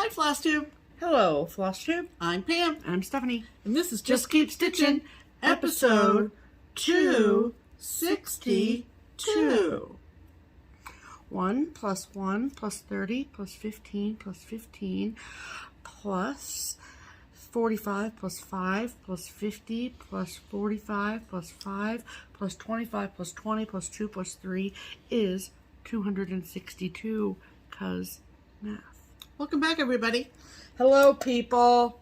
Hi, FlossTube. Hello, FlossTube. I'm Pam. I'm Stephanie. And this is Just Keep Stitching, episode 262. 1 plus 1 plus 30 plus 15 plus 15 plus 45 plus 5 plus 50 plus 45 plus 5 plus 25 plus 20 plus 2 plus 3 is 262, cause math. Welcome back, everybody. Hello, people.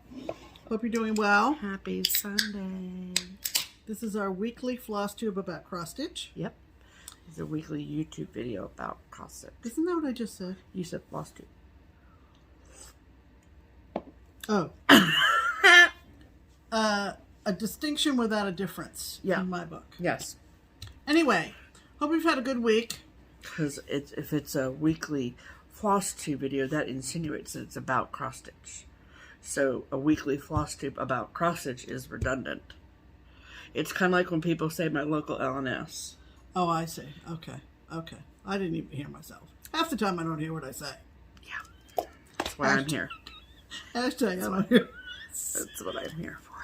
Hope you're doing well. Happy Sunday. This is our weekly FlossTube about cross stitch. Yep. It's a weekly YouTube video about cross stitch. Isn't that what I just said? You said FlossTube. Oh. A distinction without a difference in my book. Yes. Anyway, hope you've had a good week. Because if it's a weekly FlossTube video, that insinuates that it's about cross stitch. So a weekly FlossTube about cross stitch is redundant. It's kind of like when people say my local LNS. Oh, I see. Okay. Okay. I didn't even hear myself. Half the time I don't hear what I say. Yeah. That's why I'm here. Hashtag I don't hear. That's what I'm here for.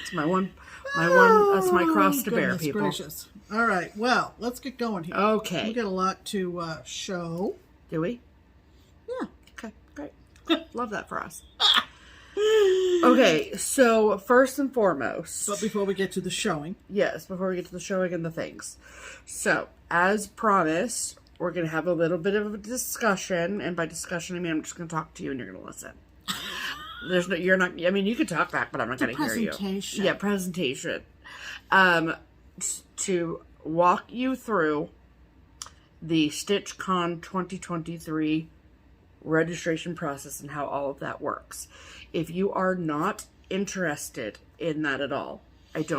It's my one, that's my cross to bear, people. Gracious. All right. Well, let's get going here. Okay. We got a lot to show. Do we? Yeah. Okay, great. Love that for us. Okay, so first and foremost. But before we get to the showing. Yes, before we get to the showing and the things. So, as promised, we're going to have a little bit of a discussion. And by discussion, I mean I'm just going to talk to you and you're going to listen. There's no, you're not, I mean, you can talk back, but I'm not going to hear you. Presentation. Yeah, presentation. To walk you through the StitchCon 2023 registration process and how all of that works. If you are not interested in that at all, it's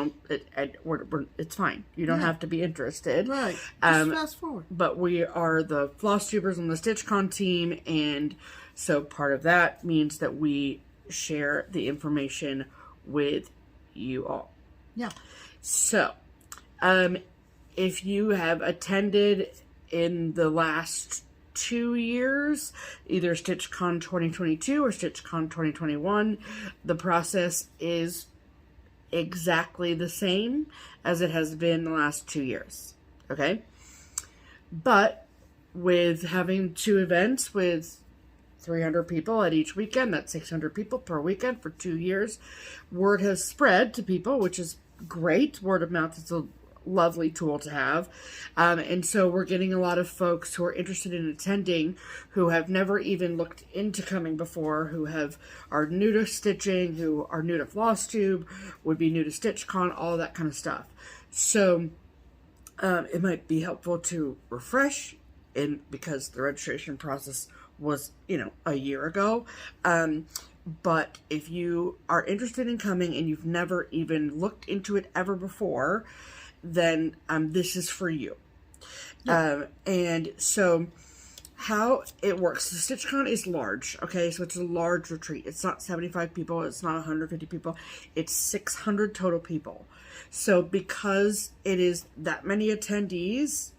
fine. You don't have to be interested. Right. Just fast forward. But we are the FlossTubers on the StitchCon team, and so part of that means that we share the information with you all. Yeah. So, if you have attended in the last 2 years, either StitchCon 2022 or StitchCon 2021, the process is exactly the same as it has been the last 2 years. Okay? But with having 2 events with 300 people at each weekend, that's 600 people per weekend for 2 years, word has spread to people, which is great. Word of mouth is a lovely tool to have. And so we're getting a lot of folks who are interested in attending who have never even looked into coming before, who are new to stitching, who are new to FlossTube, would be new to StitchCon, all that kind of stuff. So it might be helpful to refresh because the registration process was, a year ago. But if you are interested in coming and you've never even looked into it ever before, then this is for you. Yeah. And so how it works, the StitchCon is large, okay? So it's a large retreat. It's not 75 people. It's not 150 people. It's 600 total people. So because it is that many attendees,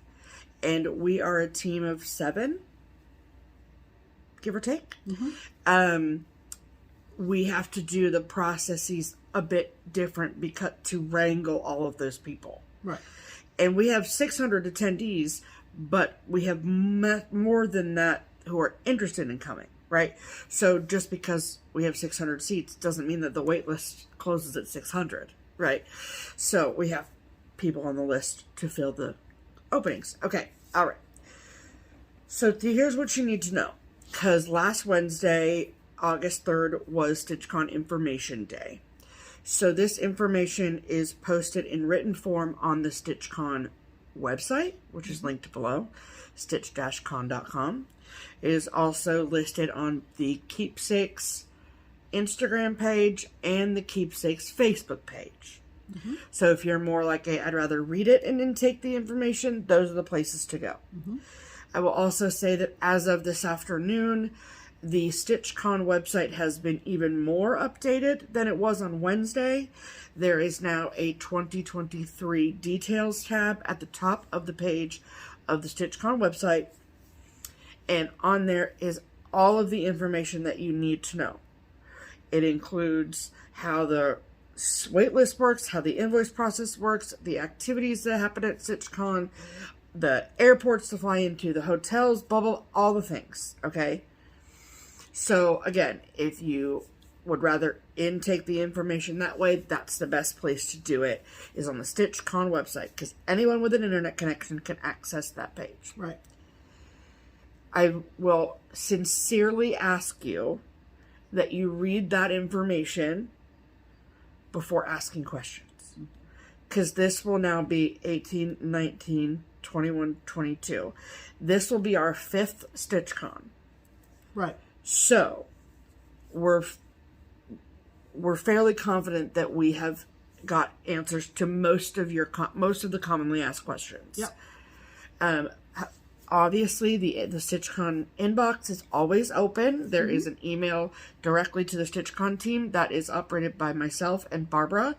and we are a team of 7, give or take, we have to do the processes a bit different because to wrangle all of those people. Right. And we have 600 attendees, but we have more than that who are interested in coming, right? So just because we have 600 seats doesn't mean that the wait list closes at 600, right? So we have people on the list to fill the openings. Okay, all right. So here's what you need to know. Because last Wednesday, August 3rd, was StitchCon Information Day. So this information is posted in written form on the StitchCon website, which is linked below, stitch-con.com. It is also listed on the Keepsakes Instagram page and the Keepsakes Facebook page. So if you're more like I'd rather read it and then take the information, those are the places to go. I will also say that as of this afternoon, the StitchCon website has been even more updated than it was on Wednesday. There is now a 2023 details tab at the top of the page of the StitchCon website. And on there is all of the information that you need to know. It includes how the waitlist works, how the invoice process works, the activities that happen at StitchCon, the airports to fly into, the hotels, blah, blah, all the things, okay? So, again, if you would rather intake the information that way, that's the best place to do it, is on the StitchCon website, because anyone with an internet connection can access that page. Right. I will sincerely ask you that you read that information before asking questions. Because this will now be 18, 19, 21, 22. This will be our 5th StitchCon. Right. So, we're fairly confident that we have got answers to most of the commonly asked questions. Yep. Obviously, the StitchCon inbox is always open. There is an email directly to the StitchCon team that is operated by myself and Barbara.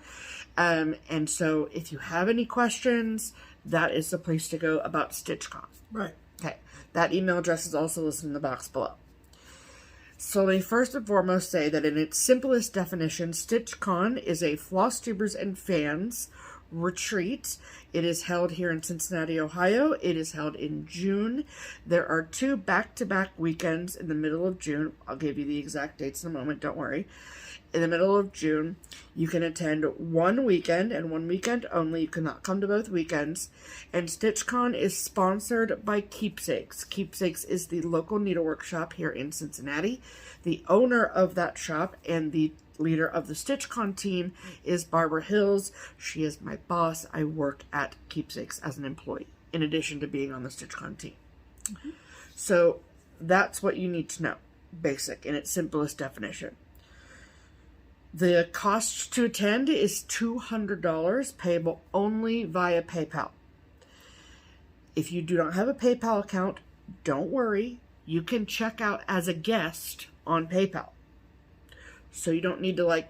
And so if you have any questions, that is the place to go about StitchCon. Right. Okay. That email address is also listed in the box below. So let me first and foremost say that in its simplest definition, StitchCon is a FlossTubers and fans retreat. It is held here in Cincinnati, Ohio. It is held in June. There are 2 back-to-back weekends in the middle of June. I'll give you the exact dates in a moment, don't worry. In the middle of June, you can attend one weekend and one weekend only. You cannot come to both weekends. And StitchCon is sponsored by Keepsakes. Keepsakes is the local needlework shop here in Cincinnati. The owner of that shop and the leader of the StitchCon team is Barbara Hills. She is my boss. I work at Keepsakes as an employee, in addition to being on the StitchCon team. So that's what you need to know, basic, in its simplest definition. The cost to attend is $200, payable only via PayPal. If you do not have a PayPal account, don't worry. You can check out as a guest on PayPal. So you don't need to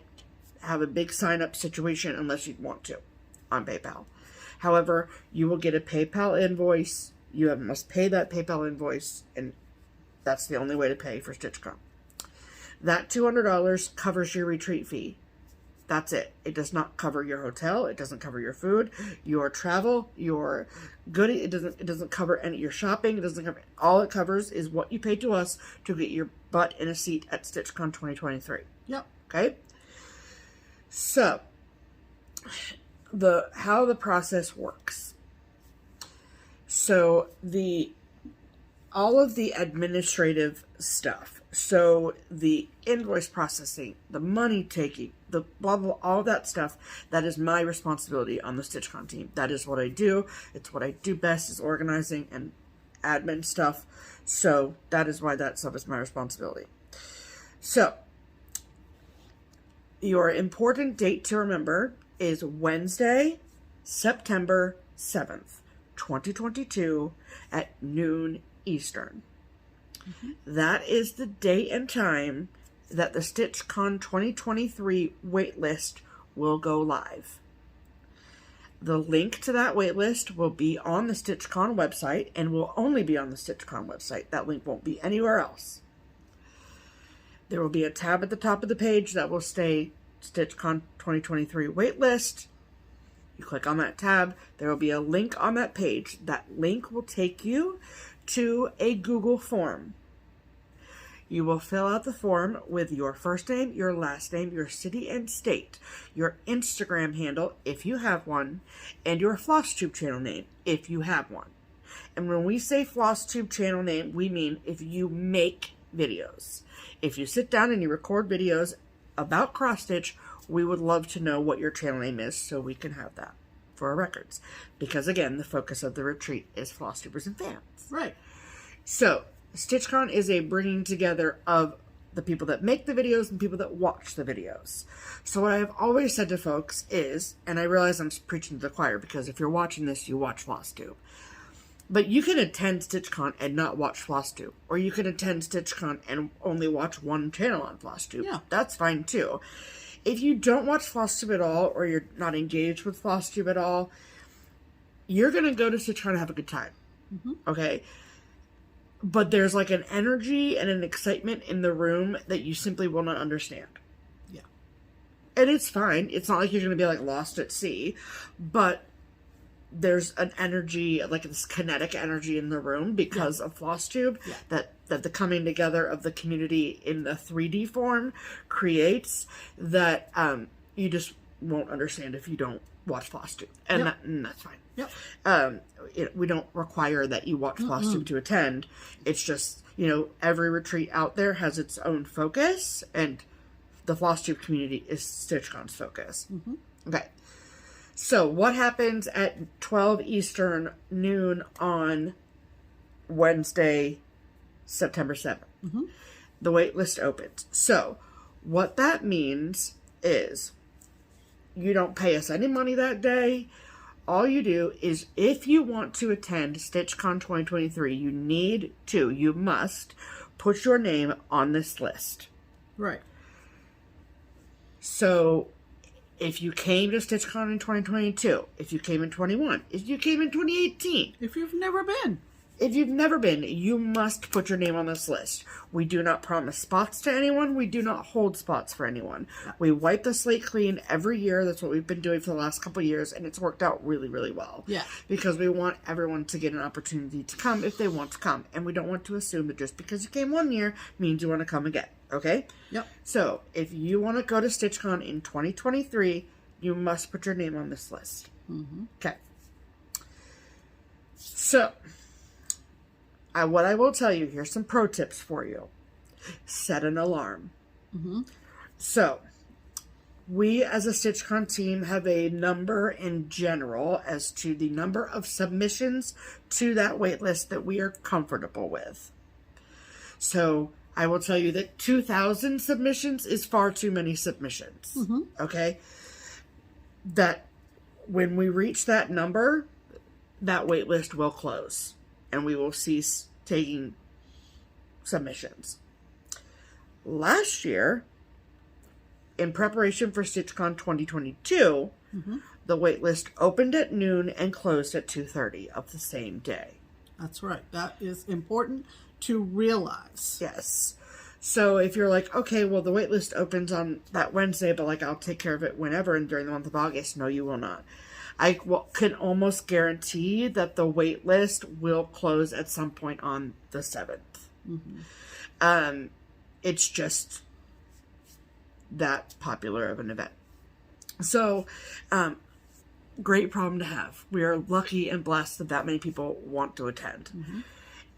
have a big sign-up situation unless you want to on PayPal. However, you will get a PayPal invoice. You must pay that PayPal invoice, and that's the only way to pay for StitchCon. That $200 covers your retreat fee. That's it. It does not cover your hotel. It doesn't cover your food, your travel, your goodie. It doesn't cover any your shopping. It doesn't cover. All it covers is what you pay to us to get your butt in a seat at StitchCon 2023. Yep. Okay. So, how the process works. So all of the administrative stuff. So the invoice processing, the money taking, the blah, blah, all that stuff, that is my responsibility on the StitchCon team. That is what I do. It's what I do best, is organizing and admin stuff. So that is why that stuff is my responsibility. So your important date to remember is Wednesday, September 7th, 2022 at noon Eastern. That is the date and time that the StitchCon 2023 waitlist will go live. The link to that waitlist will be on the StitchCon website and will only be on the StitchCon website. That link won't be anywhere else. There will be a tab at the top of the page that will say StitchCon 2023 waitlist. You click on that tab. There will be a link on that page. That link will take you to a Google form. You will fill out the form with your first name, your last name, your city and state, your Instagram handle, if you have one, and your FlossTube channel name, if you have one. And when we say FlossTube channel name, we mean if you make videos. If you sit down and you record videos about cross stitch, we would love to know what your channel name is so we can have that for our records. Because again, the focus of the retreat is FlossTubers and fans. Right. So, StitchCon is a bringing together of the people that make the videos and people that watch the videos. So what I've always said to folks is, and I realize I'm preaching to the choir because if you're watching this, you watch FlossTube. But you can attend StitchCon and not watch FlossTube. Or you can attend StitchCon and only watch one channel on FlossTube. Yeah. That's fine too. If you don't watch FlossTube at all, or you're not engaged with FlossTube at all, you're going to go to StitchCon and have a good time. Okay? but there's like an energy and an excitement in the room that you simply will not understand. Yeah. And it's fine. It's not like you're going to be like lost at sea, but there's an energy, like this kinetic energy in the room because of FlossTube that the coming together of the community in the 3D form creates that you just won't understand if you don't watch FlossTube. And, and that's fine. Yep. We don't require that you watch FlossTube to attend. It's just, every retreat out there has its own focus, and the FlossTube community is StitchCon's focus. Okay. So, what happens at 12 Eastern noon on Wednesday, September 7th? The wait list opens. So, what that means is you don't pay us any money that day. All you do is, if you want to attend StitchCon 2023, you must put your name on this list. Right. So, if you came to StitchCon in 2022, if you came in 21, if you came in 2018. If you've never been, you must put your name on this list. We do not promise spots to anyone. We do not hold spots for anyone. We wipe the slate clean every year. That's what we've been doing for the last couple of years, and it's worked out really, really well. Yeah. Because we want everyone to get an opportunity to come if they want to come, and we don't want to assume that just because you came one year means you want to come again. Okay? Yep. So, if you want to go to StitchCon in 2023, you must put your name on this list. Okay. So, what I will tell you, here's some pro tips for you. Set an alarm. So, we as a StitchCon team have a number in general as to the number of submissions to that waitlist that we are comfortable with. So, I will tell you that 2,000 submissions is far too many submissions. Okay? That when we reach that number, that wait list will close and we will cease taking submissions. Last year, in preparation for StitchCon 2022, the wait list opened at noon and closed at 2:30 of the same day. That's right. That is important to realize. Yes. So if you're like, okay, well, the wait list opens on that Wednesday, but I'll take care of it whenever and during the month of August. No, you will not. I can almost guarantee that the wait list will close at some point on the 7th. It's just that popular of an event. So, great problem to have. We are lucky and blessed that many people want to attend.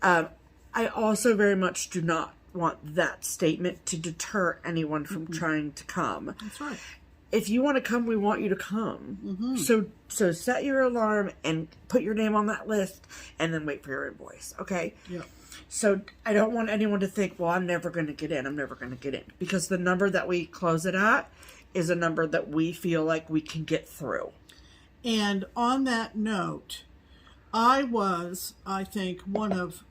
I also very much do not want that statement to deter anyone from trying to come. That's right. If you want to come, we want you to come. So set your alarm and put your name on that list and then wait for your invoice, okay? Yeah. So I don't want anyone to think, well, I'm never going to get in. I'm never going to get in. Because the number that we close it at is a number that we feel like we can get through. And on that note, I was, I think, one of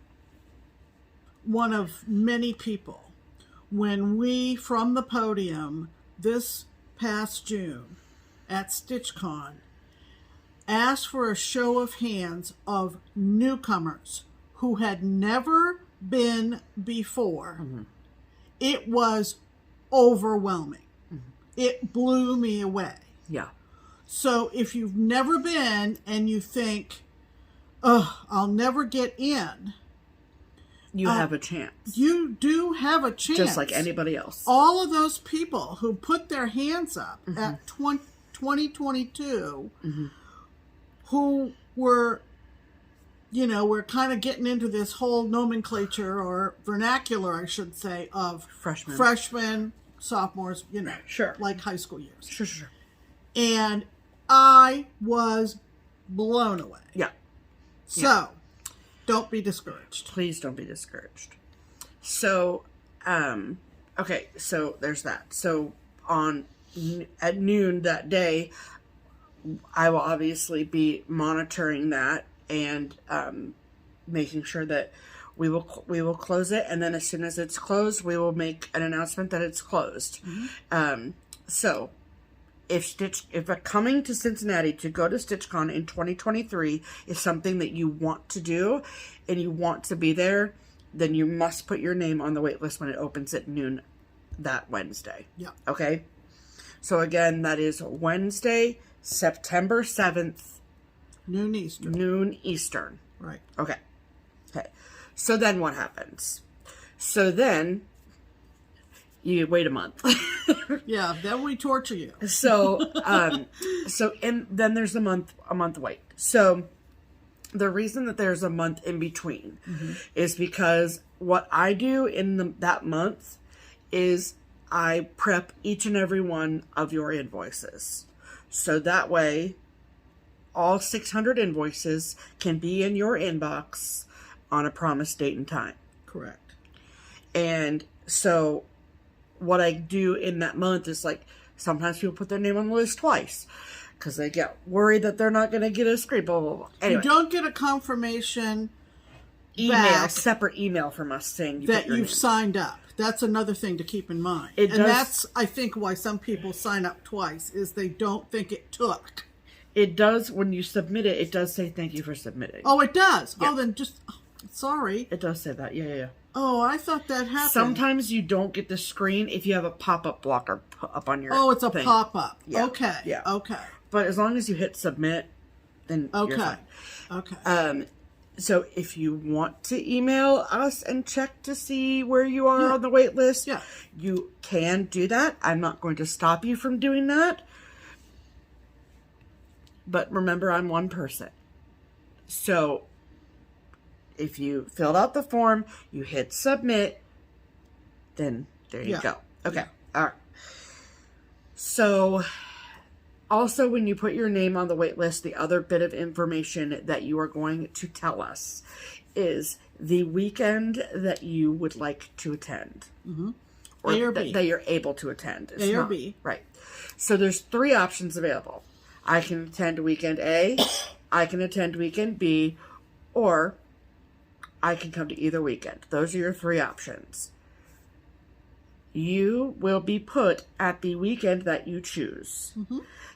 many people when we, from the podium this past June at StitchCon, asked for a show of hands of newcomers who had never been before. It was overwhelming. It blew me away. Yeah. So if you've never been and you think, oh, I'll never get in, you have a chance. You do have a chance. Just like anybody else. All of those people who put their hands up at 2022, who were, we're kind of getting into this whole nomenclature or vernacular, I should say, of freshmen, sophomores, Sure. like high school years. Sure. And I was blown away. Yeah. So, don't be discouraged. Please don't be discouraged. So, okay, so there's that. So, at noon that day, I will obviously be monitoring that and making sure that we will close it, and then as soon as it's closed, we will make an announcement that it's closed. So, if coming to Cincinnati to go to StitchCon in 2023 is something that you want to do and you want to be there, then you must put your name on the wait list when it opens at noon that Wednesday. Yeah. Okay? So again, that is Wednesday, September 7th. Noon Eastern. Noon Eastern. Right. Okay. Okay. So then what happens? So then you wait a month. Yeah, then we torture you. And then there's a month wait. So the reason that there's a month in between is because what I do in that month is I prep each and every one of your invoices. So that way, all 600 invoices can be in your inbox on a promised date and time. Correct. And so what I do in that month is, like, sometimes people put their name on the list twice because they get worried that they're not going to get a screen, blah, blah, blah. Anyway, you don't get a confirmation separate email from us saying that you've signed up. That's another thing to keep in mind. That's, I think, why some people sign up twice, is they don't think it took. It does, when you submit it, it does say thank you for submitting. Oh, it does? Yeah. Oh, then just, sorry. It does say that, yeah. Oh, I thought that happened. Sometimes you don't get the screen if you have a pop-up blocker up on your it's a thing. pop-up. Yeah. Okay. Yeah. Okay. But as long as you hit submit, then you're fine. Okay. So if you want to email us and check to see where you are on the wait list, you can do that. I'm not going to stop you from doing that. But remember, I'm one person. So if you filled out the form, you hit submit, then there you go. Okay. Yeah. All right. So also, when you put your name on the wait list, the other bit of information that you are going to tell us is the weekend that you would like to attend. Or A or B. that you're able to attend. It's A or not, B. Right. So there's 3 options available. I can attend weekend A, I can attend weekend B, or I can come to either weekend. Those are your 3 options. You will be put at the weekend that you choose.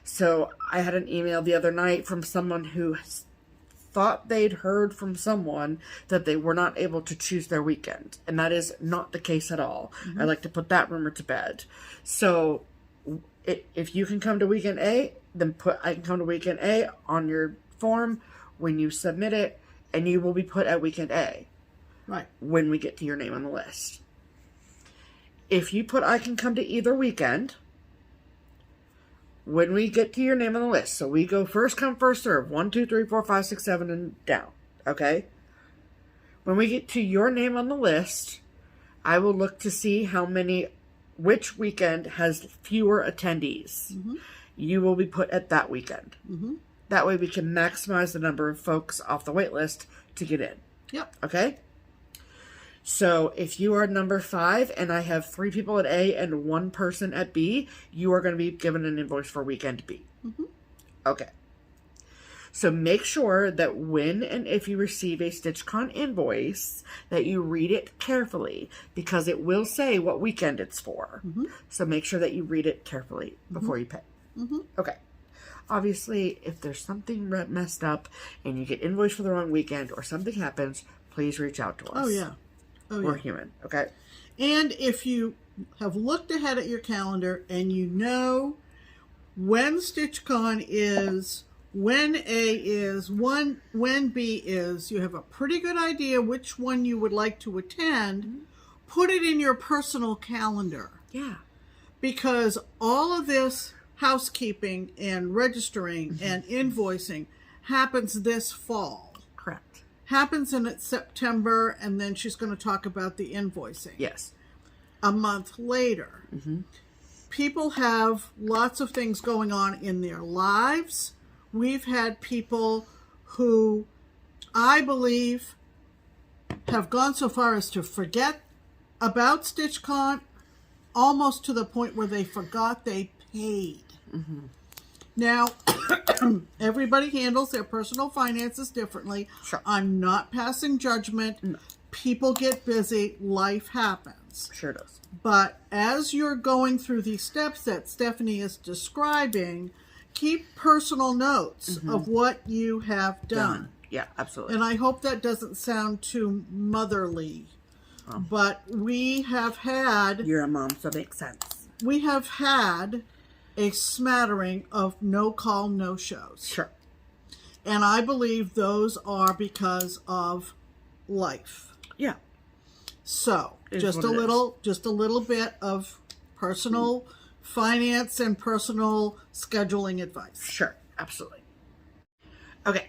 So I had an email the other night from someone who thought they'd heard from someone that they were not able to choose their weekend. And that is not the case at all. I like to put that rumor to bed. So if you can come to weekend A, then put I can come to weekend A on your form when you submit it, and you will be put at weekend A. Right. When we get to your name on the list. If you put I can come to either weekend, when we get to your name on the list, so we go first come, first serve, 1, 2, 3, 4, 5, 6, 7, and down, okay? When we get to your name on the list, I will look to see which weekend has fewer attendees. You will be put at that weekend. That way we can maximize the number of folks off the wait list to get in. Yep. Okay? So if you are number 5 and I have 3 people at A and 1 person at B, you are going to be given an invoice for weekend B. Okay. So make sure that when and if you receive a StitchCon invoice, that you read it carefully, because it will say what weekend it's for. So make sure that you read it carefully before you pay. Okay. Obviously, if there's something messed up and you get invoiced for the wrong weekend or something happens, please reach out to us. Oh, yeah. We're human, okay? And if you have looked ahead at your calendar and you know when StitchCon is, when A is, when B is, you have a pretty good idea which one you would like to attend, put it in your personal calendar. Yeah. Because all of this housekeeping and registering and invoicing happens this fall. Correct. Happens in September, and then she's going to talk about the invoicing. Yes. A month later. People have lots of things going on in their lives. We've had people who, I believe, have gone so far as to forget about StitchCon, almost to the point where they forgot they paid. Now, everybody handles their personal finances differently. Sure. I'm not passing judgment. No. People get busy. Life happens. Sure does. But as you're going through these steps that Stephanie is describing, keep personal notes of what you have done. Yeah, absolutely. And I hope that doesn't sound too motherly. but we have had... You're a mom, so it makes sense. We have had a smattering of no-call, no-shows. Sure. And I believe those are because of life. Yeah. So, just a little bit of personal finance and personal scheduling advice. Sure, absolutely. Okay.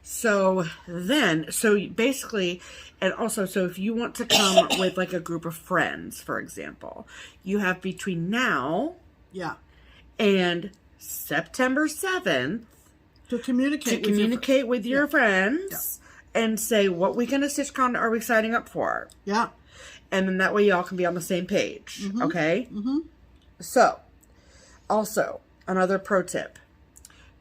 So basically, and also, so if you want to come with like a group of friends, for example, you have between now and September 7th to communicate with your friends and say, what weekend of StitchCon are we signing up for? Yeah. And then that way y'all can be on the same page. Okay? So, also, another pro tip.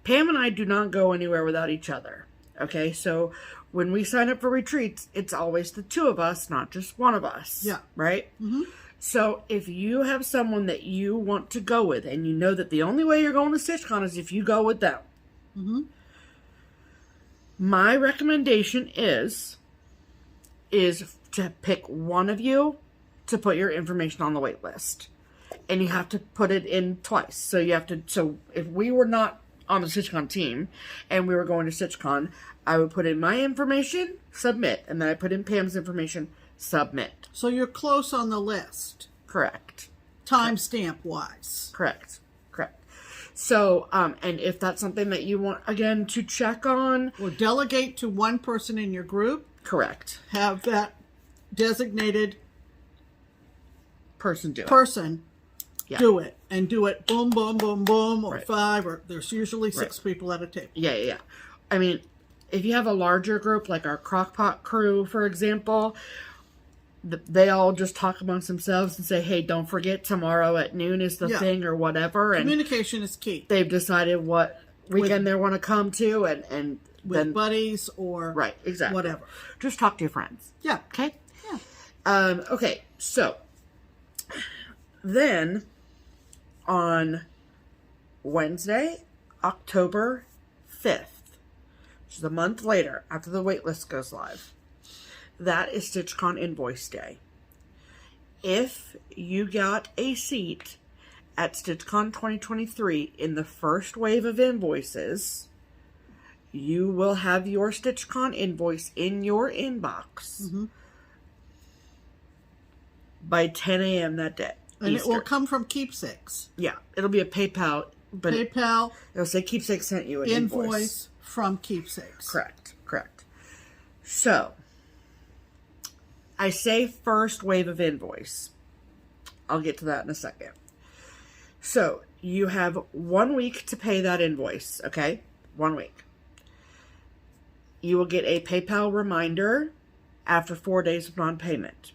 Pam and I do not go anywhere without each other. Okay? So, when we sign up for retreats, it's always the two of us, not just one of us. Yeah. Right? So, if you have someone that you want to go with, and you know that the only way you're going to StitchCon is if you go with them, my recommendation is to pick one of you to put your information on the wait list. And you have to put it in twice. So if we were not on the StitchCon team and we were going to StitchCon, I would put in my information, submit, and then I put in Pam's information, submit. So you're close on the list. Correct. Timestamp wise. Correct. So, and if that's something that you want, again, to check on. Or delegate to one person in your group. Correct. Have that designated person do it. And do it boom, boom, boom, boom, or 5, or there's usually 6 people at a table. Yeah. I mean, if you have a larger group, like our Crockpot crew, for example, they all just talk amongst themselves and say, hey, don't forget tomorrow at noon is the thing or whatever. And communication is key. They've decided what weekend they want to come to and with then buddies or whatever. Just talk to your friends. Yeah. Okay? Yeah. Okay, so then on Wednesday, October 5th, which is a month later after the waitlist goes live, that is StitchCon Invoice Day. If you got a seat at StitchCon 2023 in the first wave of invoices, you will have your StitchCon invoice in your inbox by 10 a.m. that day. And Eastern. it will come from Keepsakes. Yeah, it'll be a PayPal, but it'll say Keepsakes sent you an invoice from Keepsakes. Correct. So, I say first wave of invoice. I'll get to that in a second. So, you have 1 week to pay that invoice, okay? 1 week. You will get a PayPal reminder after 4 days of non-payment.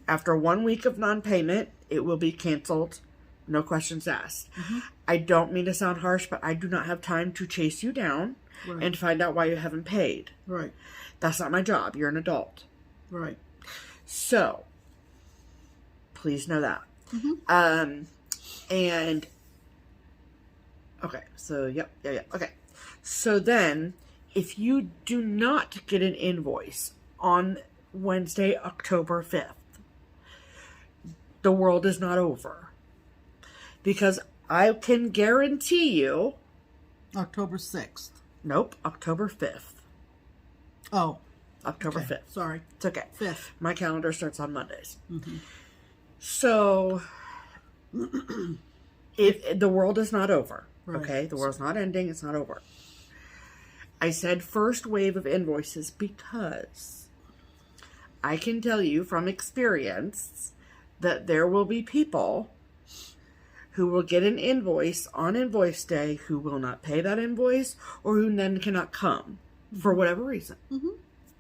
After 1 week of non-payment, it will be canceled. No questions asked. I don't mean to sound harsh, but I do not have time to chase you down and find out why you haven't paid. Right. That's not my job. You're an adult. Right. So, please know that. And, okay, so, yep. Okay. So then, if you do not get an invoice on Wednesday, October 5th, the world is not over. Because I can guarantee you... October 6th. Nope, October 5th. Oh. October 5th. Sorry. It's okay. 5th. My calendar starts on Mondays. So, the world is not over. Right. Okay? The world's not ending. It's not over. I said first wave of invoices because I can tell you from experience that there will be people who will get an invoice on invoice day who will not pay that invoice or who then cannot come for whatever reason.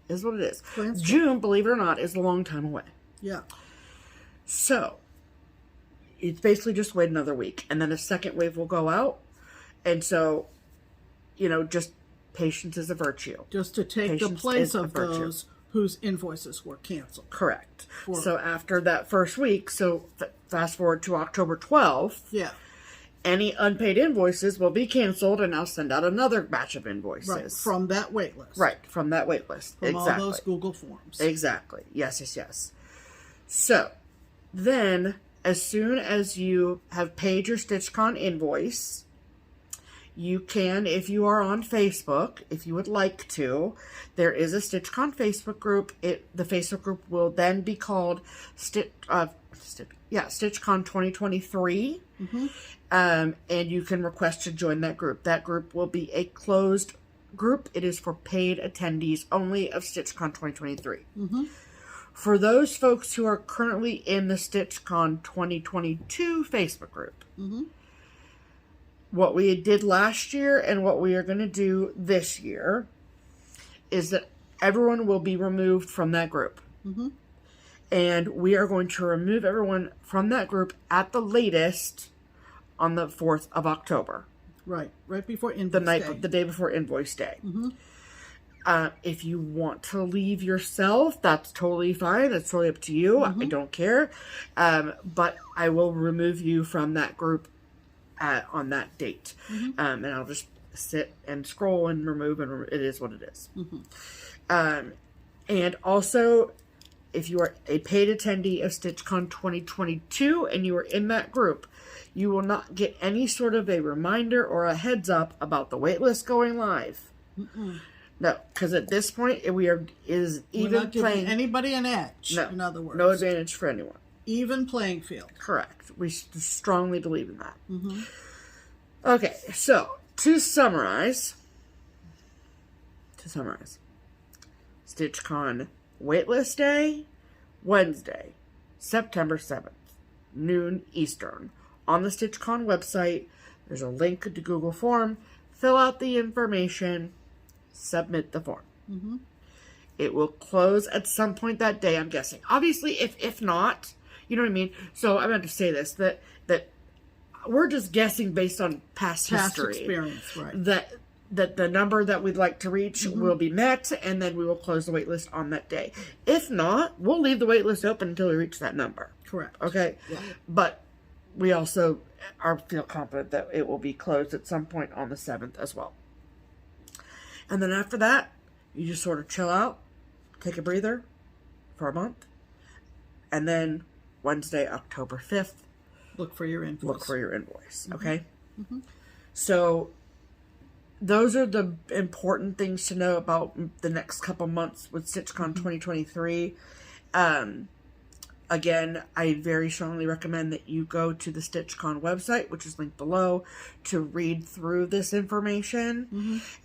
Is what it is. June, believe it or not, is a long time away. Yeah. So, it's basically just wait another week. And then a second wave will go out. And so, just patience is a virtue. Just to take the place of those whose invoices were canceled. Correct. So after that first week, fast forward to October 12th. Yeah. Any unpaid invoices will be canceled, and I'll send out another batch of invoices. Right, from that wait list. Right, from that wait list. From all those Google Forms. Exactly. Yes. So then, as soon as you have paid your StitchCon invoice, you can, if you are on Facebook, if you would like to, there is a StitchCon Facebook group. The Facebook group will then be called StitchCon 2023. Mm-hmm. And you can request to join that group. That group will be a closed group. It is for paid attendees only of StitchCon 2023. Mm-hmm. For those folks who are currently in the StitchCon 2022 Facebook group, mm-hmm. what we did last year and what we are going to do this year is that everyone will be removed from that group. Mm-hmm. And we are going to remove everyone from that group at the latest on the 4th of October. Right before invoice day. The day before invoice day. Mm-hmm. If you want to leave yourself, that's totally fine. That's totally up to you. Mm-hmm. I don't care. But I will remove you from that group on that date. Mm-hmm. And I'll just sit and scroll and remove, and it is what it is. Mm-hmm. And also, if you are a paid attendee of StitchCon 2022 and you are in that group, you will not get any sort of a reminder or a heads up about the waitlist going live. Mm-mm. No, because at this point we're not giving anybody an edge. No, in other words, no advantage for anyone. Even playing field. Correct. We strongly believe in that. Mm-hmm. Okay, so to summarize, StitchCon waitlist day, Wednesday, September 7th, noon Eastern. On the StitchCon website, there's a link to Google form. Fill out the information, submit the form. Mm-hmm. It will close at some point that day, I'm guessing. Obviously, if not, you know what I mean? So I meant to say this, that we're just guessing based on past history. Experience, right. That the number that we'd like to reach mm-hmm. will be met, and then we will close the wait list on that day. If not, we'll leave the wait list open until we reach that number. Correct. Okay? Yeah. But we also feel confident that it will be closed at some point on the 7th as well. And then after that, you just sort of chill out, take a breather for a month, and then Wednesday, October 5th, look for your invoice. Mm-hmm. Okay? Mm-hmm. So those are the important things to know about the next couple months with StitchCon 2023. Again, I very strongly recommend that you go to the StitchCon website, which is linked below, to read through this information.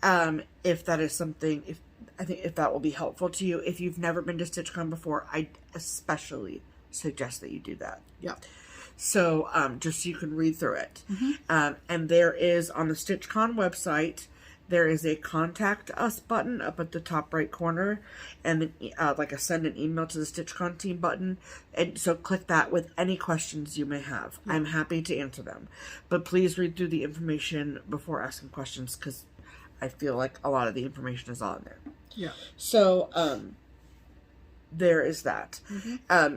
Mm-hmm. If that is something, if that will be helpful to you. If you've never been to StitchCon before, I especially suggest that you do that. Yeah. So, just so you can read through it. Mm-hmm. And there is, on the StitchCon website, there is a Contact Us button up at the top right corner, and then, like a Send an Email to the StitchCon team button. And so click that with any questions you may have. Yeah. I'm happy to answer them. But please read through the information before asking questions, because I feel like a lot of the information is on there. Yeah. So, there is that. Mm-hmm.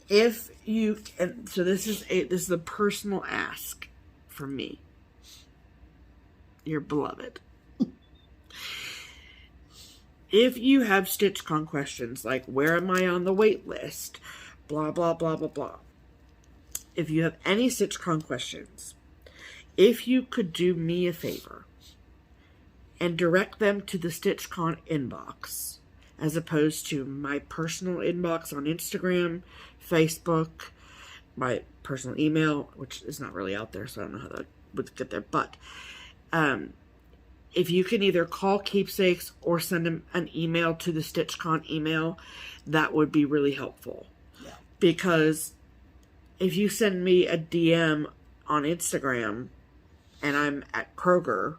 If you, and so this is a personal ask from me, your beloved. If you have StitchCon questions like, where am I on the wait list, blah, blah, blah, blah, blah. If you have any StitchCon questions, if you could do me a favor and direct them to the StitchCon inbox, as opposed to my personal inbox on Instagram, Facebook, my personal email, which is not really out there, so I don't know how that would get there. But if you can either call Keepsakes or send them an email to the StitchCon email, that would be really helpful. Yeah. Because if you send me a DM on Instagram and I'm at Kroger,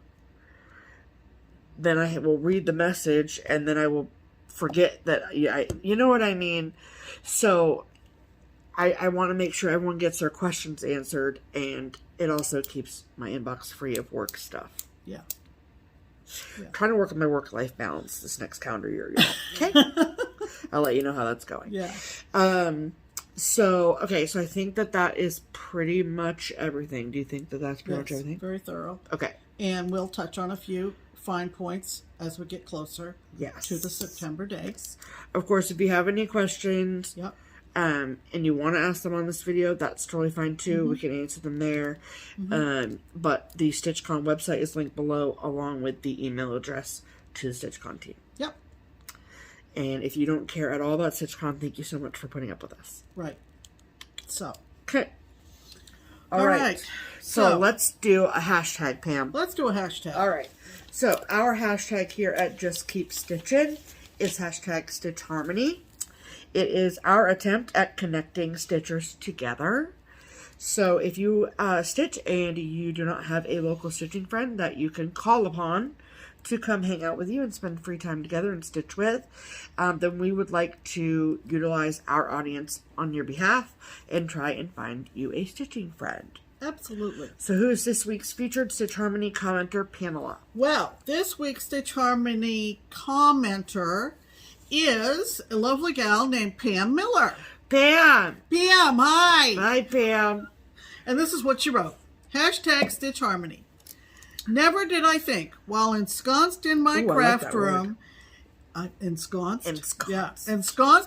then I will read the message and then I will forget that, you know what I mean? So I want to make sure everyone gets their questions answered, and it also keeps my inbox free of work stuff. Yeah. I'm trying to work on my work-life balance this next calendar year, y'all. Okay? I'll let you know how that's going. Yeah. So I think that is pretty much everything. Do you think that that's pretty much everything? Very thorough. Okay. And we'll touch on a few fine points as we get closer to the September date. Of course, if you have any questions, yep. and you want to ask them on this video, that's totally fine too. We can answer them there. But the StitchCon website is linked below, along with the email address to the StitchCon team. Yep. And if you don't care at all about StitchCon, thank you so much for putting up with us. Right. So. Okay. All right. So let's do a hashtag, Pam. Let's do a hashtag. All right. So our hashtag here at Just Keep Stitchin is hashtag Stitch Harmony. It is our attempt at connecting stitchers together. So if you stitch and you do not have a local stitching friend that you can call upon to come hang out with you and spend free time together and stitch with, then we would like to utilize our audience on your behalf and try and find you a stitching friend. Absolutely. So who is this week's featured Stitch Harmony commenter, Pamela? Well, this week's Stitch Harmony commenter is a lovely gal named Pam Miller. Pam! Pam, hi! Hi, Pam. And this is what she wrote. Hashtag Stitch Harmony. Never did I think, while ensconced in my craft room, ensconced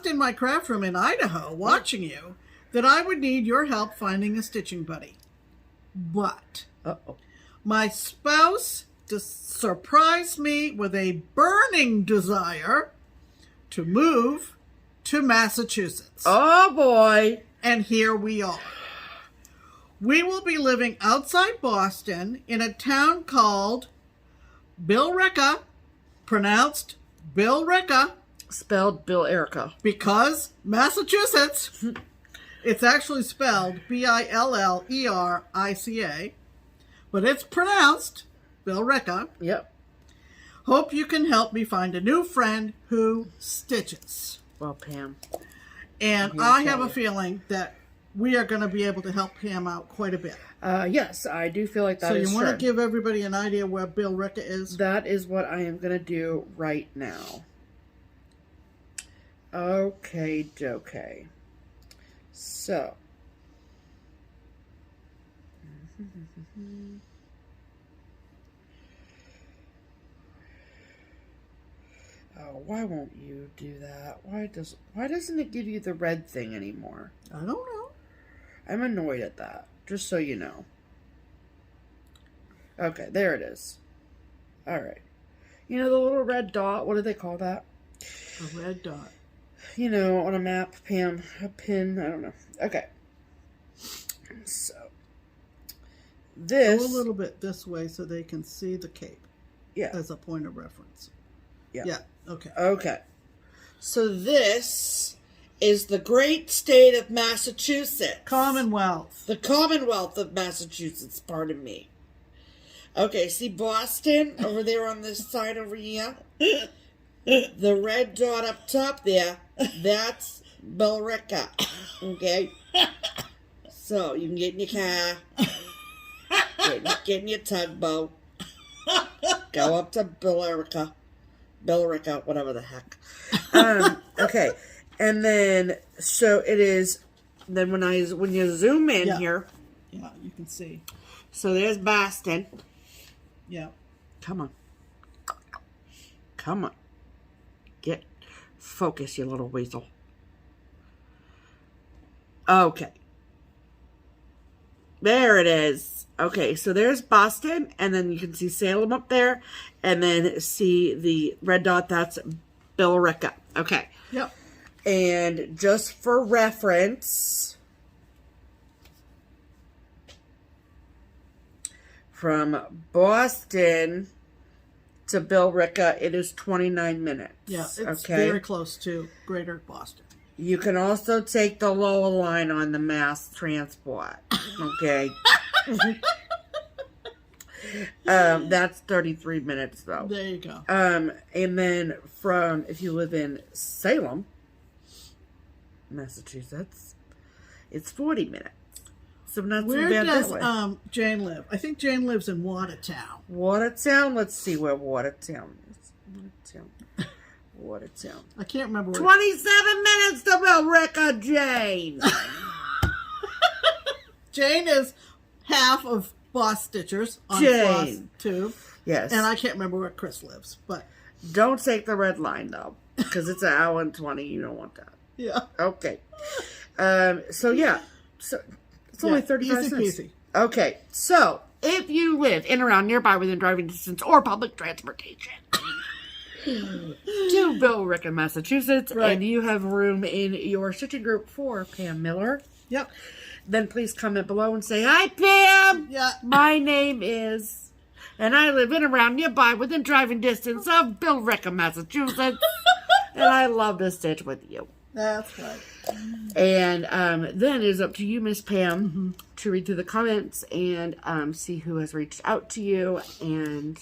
in my craft room in Idaho, watching you, that I would need your help finding a stitching buddy. But my spouse surprised me with a burning desire to move to Massachusetts. Oh, boy. And here we are. We will be living outside Boston in a town called Billerica, pronounced Billerica. Spelled Bill Erica. Because Massachusetts, it's actually spelled Billerica, but it's pronounced Billerica. Yep. Hope you can help me find a new friend who stitches. Well, Pam. And I have a feeling that we are going to be able to help Pam out quite a bit. Yes, I do feel like that is So you want to give everybody an idea where Billerica is? That is what I am going to do right now. Okay, dokie. So. Oh, why won't you do that? Why doesn't it give you the red thing anymore? I don't know. I'm annoyed at that, just so you know. Okay, there it is. Alright. You know the little red dot? What do they call that? A red dot. You know, on a map, Pam. A pin, I don't know. Okay. So. This. Go a little bit this way so they can see the cape. Yeah. As a point of reference. Yeah. Yeah, okay. Okay. So this is the great state of Massachusetts. Commonwealth. The Commonwealth of Massachusetts, pardon me. Okay, see Boston over there on this side over here? The red dot up top there, that's Billerica. Okay? So, you can get in your car, get in your tugboat, go up to Billerica, whatever the heck. Okay. And then, so it is, then when you zoom in here. Yeah, you can see. So there's Boston. Yeah. Come on. Come on. Focus, you little weasel. Okay. There it is. Okay, so there's Boston, and then you can see Salem up there, and then see the red dot, that's Billerica. Okay. Yep. And just for reference, from Boston to Billerica, it is 29 minutes. Yeah, it's very close to Greater Boston. You can also take the lower line on the mass transport. Okay. That's 33 minutes though. There you go. And then if you live in Salem, Massachusetts, it's 40 minutes. So not Where too bad does that way. Jane live? I think Jane lives in Watertown. Watertown? Let's see where Watertown is. Watertown. I can't remember. 27 minutes to Billerica, Jane. Jane is half of Boss Stitchers on FlossTube. Yes. And I can't remember where Chris lives, but don't take the red line though, because it's an hour and 20. You don't want that. Yeah. Okay. So yeah. So it's only 35 cents. Easy peasy. Okay. So if you live in around nearby within driving distance or public transportation to Billerica, Massachusetts, and you have room in your stitching group for Pam Miller, Yep. then please comment below and say, "Hi, Pam. Yeah. My name is, and I live in around nearby within driving distance of Billerica, Massachusetts, and I love to stitch with you." That's right. And then it is up to you, Miss Pam, to read through the comments and see who has reached out to you, and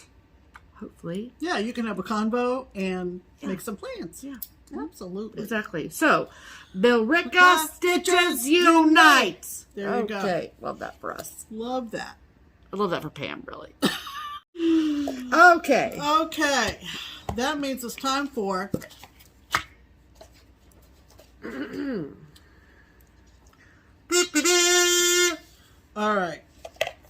hopefully, Yeah, you can have a convo and make some plans. yeah, Absolutely. exactly. So, Billerica Stitches Unite. There you go. Okay, love that for us. Love that. I love that for Pam, really. Okay. Okay. That means it's time for all right.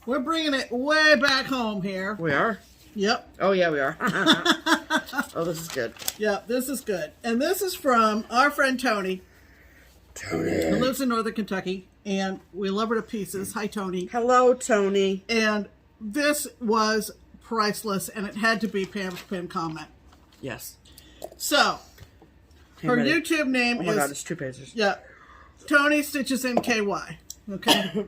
We're bringing it way back home here. We are? Yep. Oh, yeah, we are. Oh, this is good. Yep, this is good. And this is from our friend Tony. Tony. Who lives in Northern Kentucky. And we love her to pieces. Hi, Tony. Hello, Tony. And this was priceless, and it had to be Pam's pin comment. Yes. So, her YouTube name Oh my is... God, it's 2 pages. Yeah. Tony Stitches in KY. Okay?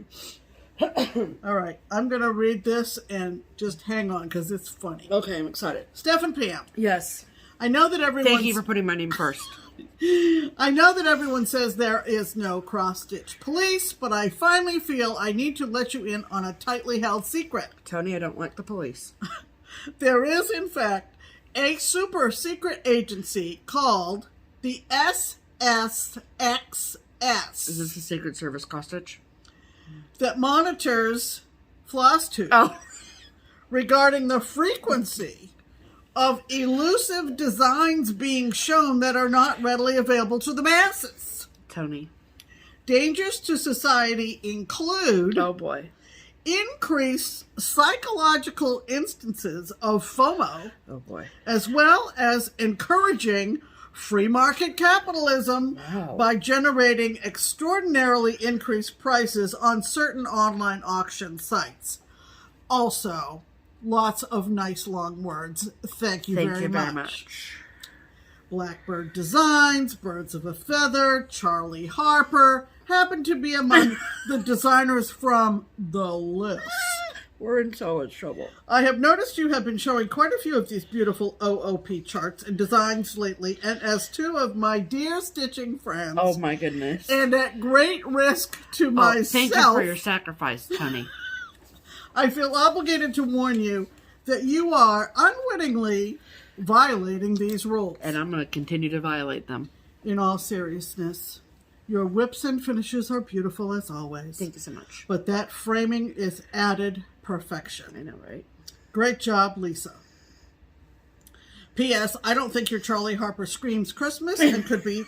All right. I'm going to read this and just hang on because it's funny. Okay, I'm excited. Steph and Pam. Yes. I know that everyone... Thank you for putting my name first. I know that everyone says there is no cross-stitch police, but I finally feel I need to let you in on a tightly held secret. Tony, I don't like the police. There is, in fact, a super secret agency called the SSXS. Is this a Secret Service cross-stitch? That monitors FlossTube Oh. regarding the frequency of elusive designs being shown that are not readily available to the masses. Tony. Dangers to society include Oh, boy. increased psychological instances of FOMO, Oh, boy. as well as encouraging free market capitalism Wow. by generating extraordinarily increased prices on certain online auction sites. Also, lots of nice long words. Thank you very much. Blackbird Designs, Birds of a Feather, Charlie Harper happen to be among the designers from the list. We're in so much trouble. I have noticed you have been showing quite a few of these beautiful OOP charts and designs lately, and as two of my dear stitching friends, Oh, my goodness. and at great risk to myself, Thank you for your sacrifice, Tony. I feel obligated to warn you that you are unwittingly violating these rules. And I'm going to continue to violate them. In all seriousness, your whips and finishes are beautiful as always. Thank you so much. But that framing is added perfection. I know, right? Great job, Lisa. P.S. I don't think your Charlie Harper screams Christmas and could be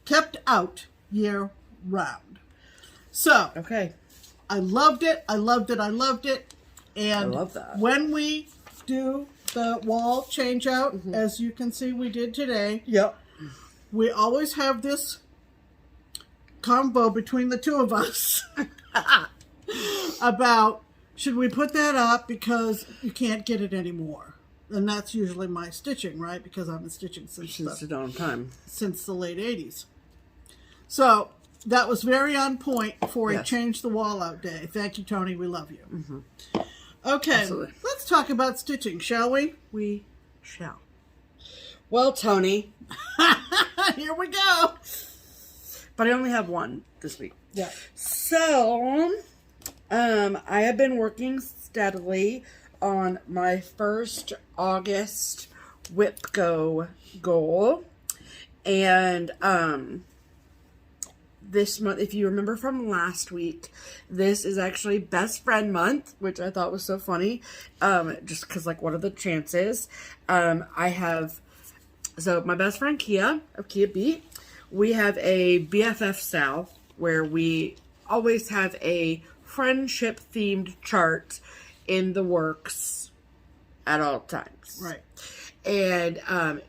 kept out year round. So, Okay. I loved it. I loved it. I loved it. And I love that. when we do the wall change out, as you can see we did today, Yep. we always have this combo between the two of us about should we put that up because you can't get it anymore. And that's usually my stitching, right? Because I've been stitching since the dawn of time. since the late 80s. So that was very on point for a Yes. change the wall out day. Thank you, Tony. We love you. Okay, Absolutely. let's talk about stitching, shall we? We shall. Well, Tony, Here we go. but I only have one this week. Yeah. So, I have been working steadily on my first August Whip Go goal. And, this month, if you remember from last week, this is actually Best Friend Month, which I thought was so funny. Just because, like, what are the chances? So my best friend Kia of Kia Beat, we have a BFF style where we always have a friendship themed chart in the works at all times. Right. And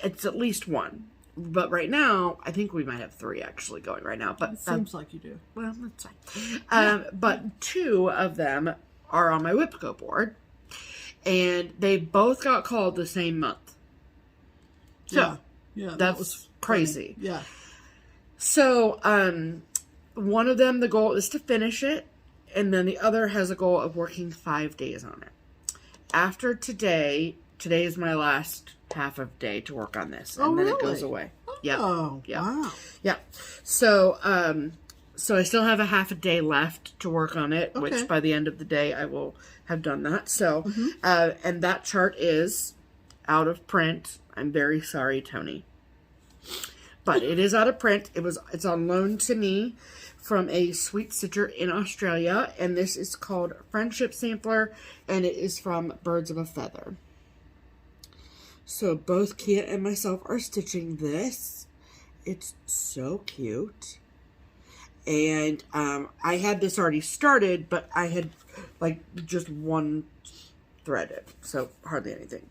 it's at least one. But right now, I think we might have 3 actually going right now. But It seems like you do. well, that's fine. But 2 of them are on my Whipco board, and they both got called the same month. So yeah, that was crazy. Funny. Yeah. So one of them, the goal is to finish it, and then the other has a goal of working 5 days on it. After today is my last half of day to work on this, and then it goes away. Yeah. Oh, yeah. Wow. Yeah. So so I still have a half a day left to work on it, which by the end of the day I will have done that. So and that chart is out of print. I'm very sorry, Tony. But it is out of print. It's on loan to me from a sweet stitcher in Australia, and this is called Friendship Sampler, and it is from Birds of a Feather. So both Kia and myself are stitching this. It's so cute. And I had this already started, but I had like just one threaded, so hardly anything.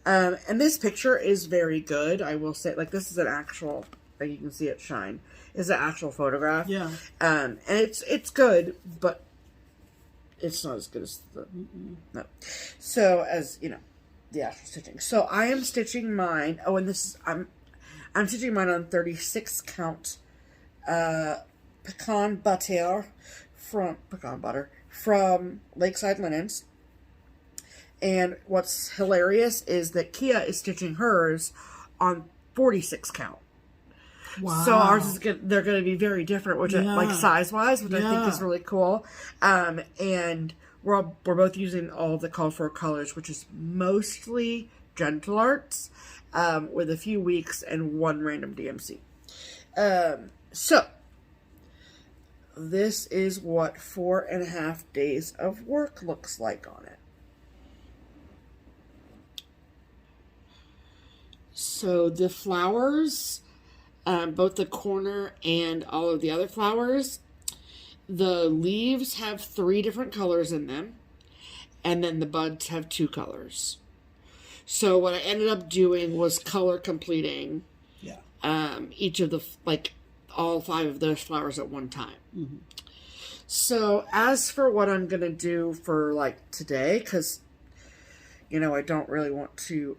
And this picture is very good. I will say, like, this is an actual, like you can see it shine, is an actual photograph. Yeah. And it's good, but it's not as good as the no. So as you know, the actual stitching. So I am stitching mine. Oh, and this is I'm stitching mine on 36 count pecan butter from Lakeside Linens. And what's hilarious is that Kia is stitching hers on 46 count. Wow. So ours is they're going to be very different, which like size wise, which I think is really cool. And we're both using all the call for colors, which is mostly Gentle Arts, with a few weeks and 1 random DMC. So this is what 4.5 days of work looks like on it. So the flowers, both the corner and all of the other flowers, the leaves have 3 different colors in them, and then the buds have 2 colors. So what I ended up doing was color completing each of the, like, all 5 of those flowers at one time. So as for what I'm going to do for, like, today, because, you know, I don't really want to,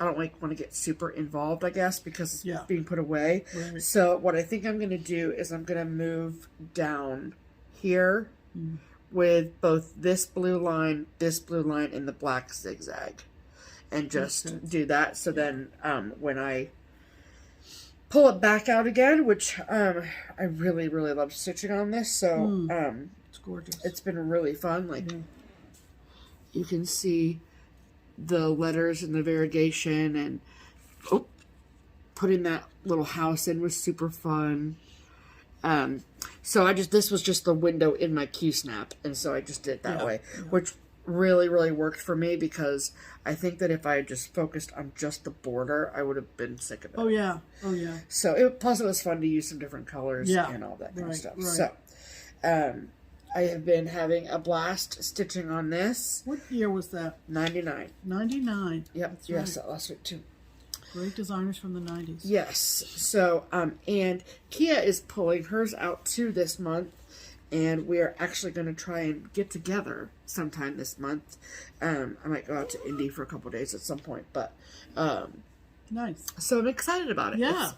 I don't want to get super involved, I guess, because it's being put away. Right. So what I think I'm going to do is I'm going to move down here with both this blue line, and the black zigzag. And just do that. So then when I pull it back out again, which I really, really love stitching on this. So it's gorgeous. It's been really fun. Like you can see the letters and the variegation, and putting that little house in was super fun. So this was just the window in my Q-snap, and so I just did it that way, which really, really worked for me, because I think that if I had just focused on just the border, I would have been sick of it. Oh yeah. So plus it was fun to use some different colors and all that kind of stuff. Right. So I have been having a blast stitching on this. What year was that? 99. 99. Yep. That's yes, that last week too. Great designers from the 90s. Yes. So, and Kia is pulling hers out too this month, and we are actually going to try and get together sometime this month. I might go out to Indy for a couple of days at some point, but nice. So I'm excited about it. Yeah.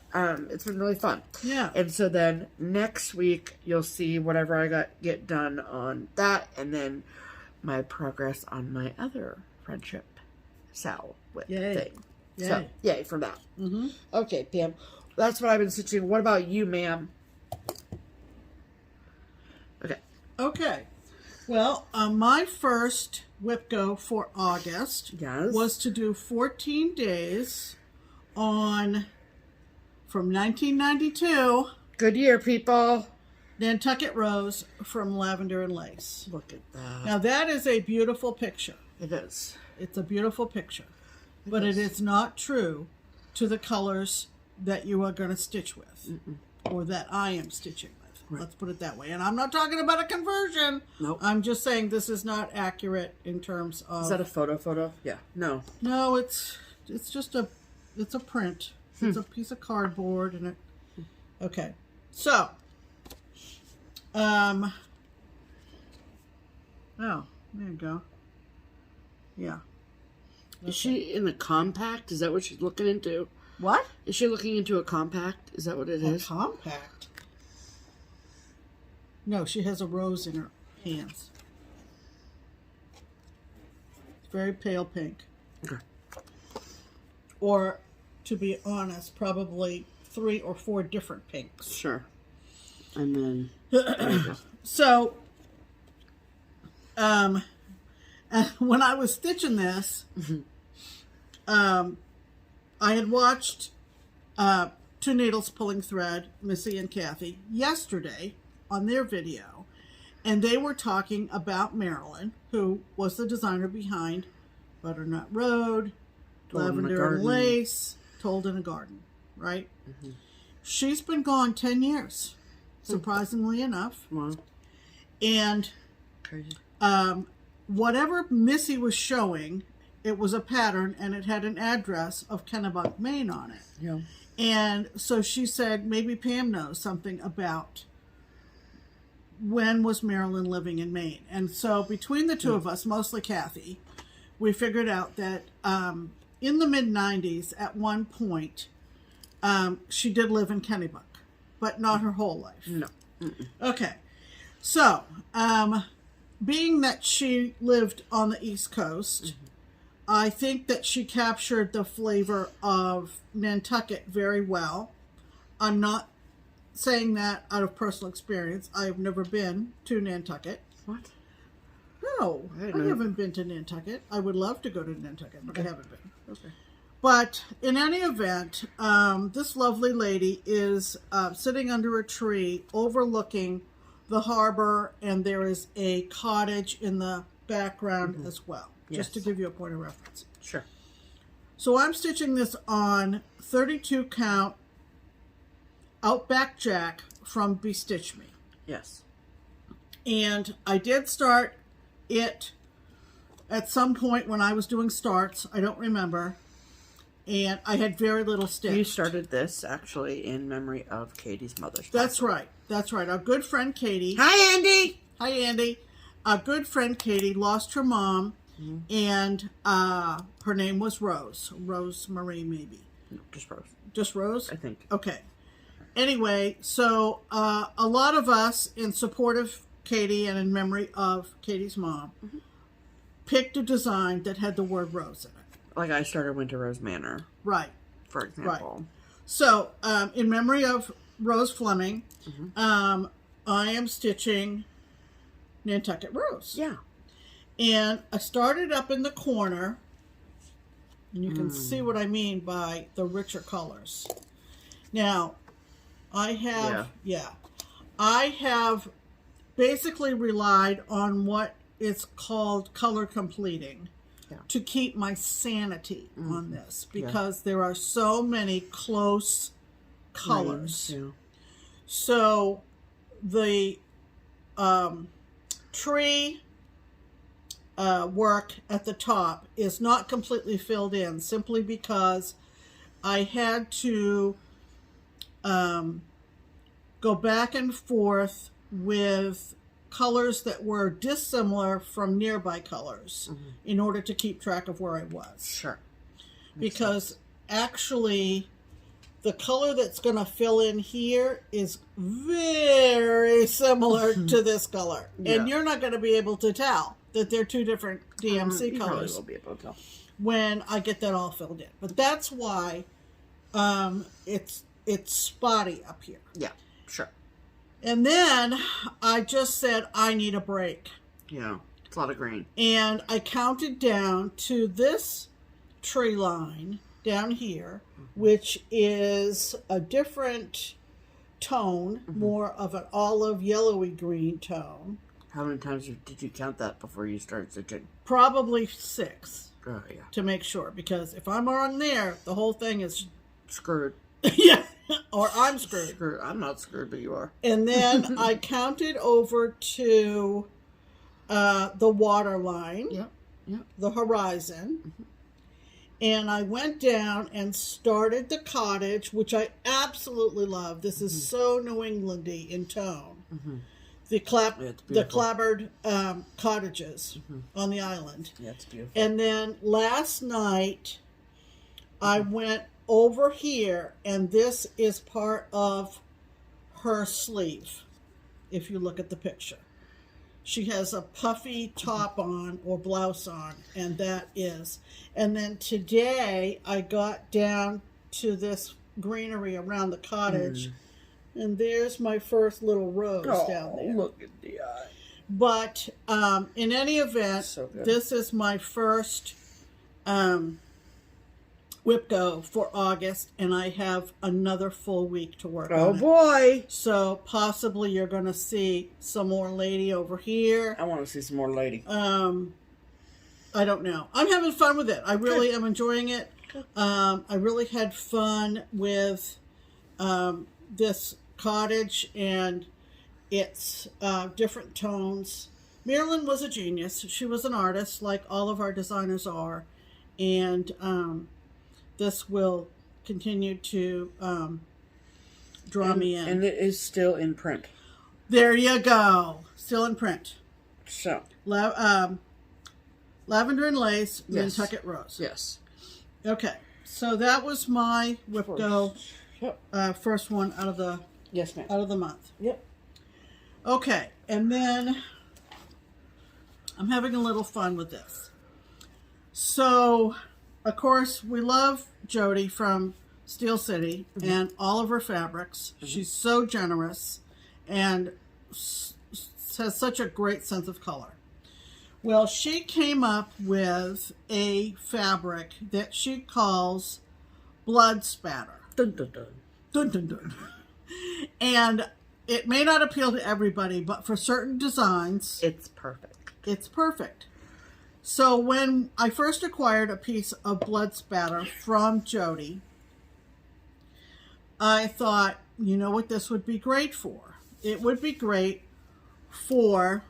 It's been really fun. Yeah. And so then next week you'll see whatever I get done on that, and then my progress on my other friendship Sal with thing. Yay. So yay for that. Okay, Pam. That's what I've been stitching. What about you, ma'am? Okay. Well, my first whip go for August was to do 14 days from 1992. Good year, people. Nantucket Rose from Lavender and Lace. Look at that. Now that is a beautiful picture. It is. It's a beautiful picture. But it is not true to the colors that you are going to stitch with. Or that I am stitching with. Right. Let's put it that way. And I'm not talking about a conversion. Nope. I'm just saying this is not accurate in terms of... Is that a photo? Yeah. No. No, it's just it's a print. It's a piece of cardboard and it. Okay, so. Oh, there you go. Yeah. Is she in a compact? Is that what she's looking into? What? Is she looking into a compact? Is that what it is? Compact? No, she has a rose in her hands. It's very pale pink. Okay. Or, to be honest, probably 3 or 4 different pinks. Sure. And then... So, when I was stitching this, I had watched 2 Needles Pulling Thread, Missy and Kathy, yesterday on their video, and they were talking about Marilyn, who was the designer behind Butternut Road, Lavender and Lace, Told in a Garden, right? Mm-hmm. She's been gone 10 years, surprisingly enough. Wow. And crazy. Whatever Missy was showing, it was a pattern and it had an address of Kennebuck, Maine on it. Yeah. And so she said, maybe Pam knows something about when was Marilyn living in Maine. And so between the two of us, mostly Kathy, we figured out that in the mid-90s, at one point, she did live in Kennebuck, but not her whole life. No. Mm-mm. Okay. So, being that she lived on the East Coast, I think that she captured the flavor of Nantucket very well. I'm not saying that out of personal experience. I have never been to Nantucket. What? No, I haven't been to Nantucket. I would love to go to Nantucket, but I haven't been. Okay. But in any event, this lovely lady is sitting under a tree overlooking the harbor, and there is a cottage in the background as well, just to give you a point of reference. Sure. So I'm stitching this on 32 count Outback Jack from Bestitch Me. Yes. And I did start it at some point when I was doing starts. I don't remember. And I had very little stitch. You started this, actually, in memory of Katie's mother's That's right. That's right. Our good friend Katie. Hi, Andy! Hi, Andy. Our good friend Katie lost her mom, and her name was Rose. Rose Marie, maybe. No, just Rose. Just Rose? I think. Okay. Anyway, so a lot of us, in support of Katie and in memory of Katie's mom, picked a design that had the word Rose in it. Like I started Winter Rose Manor. Right. For example. Right. So, in memory of Rose Fleming, I am stitching Nantucket Rose. Yeah. And I started up in the corner, and you can see what I mean by the richer colors. Now, I have basically relied on what is called color completing to keep my sanity on this, because there are so many close colors. Yeah. So the tree work at the top is not completely filled in, simply because I had to go back and forth with colors that were dissimilar from nearby colors in order to keep track of where I was. Sure. Because actually the color that's going to fill in here is very similar to this color. Yeah. And you're not going to be able to tell that they're two different DMC you colors. probably will be able to tell when I get that all filled in. But that's why it's spotty up here. Yeah, sure. And then I just said, I need a break. Yeah, it's a lot of green. And I counted down to this tree line down here, which is a different tone, more of an olive yellowy green tone. How many times did you count that before you started stitching? Probably 6. Oh, yeah. To make sure, because if I'm on there, the whole thing is screwed. Yeah, or I'm screwed. I'm not screwed, but you are. And then I counted over to the water line, the horizon, And I went down and started the cottage, which I absolutely love. This is so New Englandy in tone. The clapboard cottages on the island. Yeah, it's beautiful. And then last night, I went over here, and this is part of her sleeve, if you look at the picture. She has a puffy top on or blouse on, and that is. And then today I got down to this greenery around the cottage, and there's my first little rose down there. Look at the eye. But in any event, So good. this is my first whip go for August, and I have another full week to work on it. Boy! So possibly you're going to see some more lady over here. I want to see some more lady. I don't know. I'm having fun with it. I really am enjoying it. I really had fun with this cottage and its different tones. Marilyn was a genius. She was an artist, like all of our designers are. And this will continue to draw me in. And it is still in print. There you go. Still in print. So. Lavender and Lace, Yes. Nantucket Rose. Yes. Okay. So that was my whip go. Yep. First one out of the Yes, ma'am. month. Yep. Okay. And then I'm having a little fun with this. So, of course, we love Jody from Steel City and all of her fabrics. She's so generous and has such a great sense of color. Well, she came up with a fabric that she calls blood spatter. Dun, dun, dun. Dun, dun, dun. And it may not appeal to everybody, but for certain designs, It's perfect. it's perfect. So when I first acquired a piece of blood spatter from Jody, I thought, you know what this would be great for? It would be great for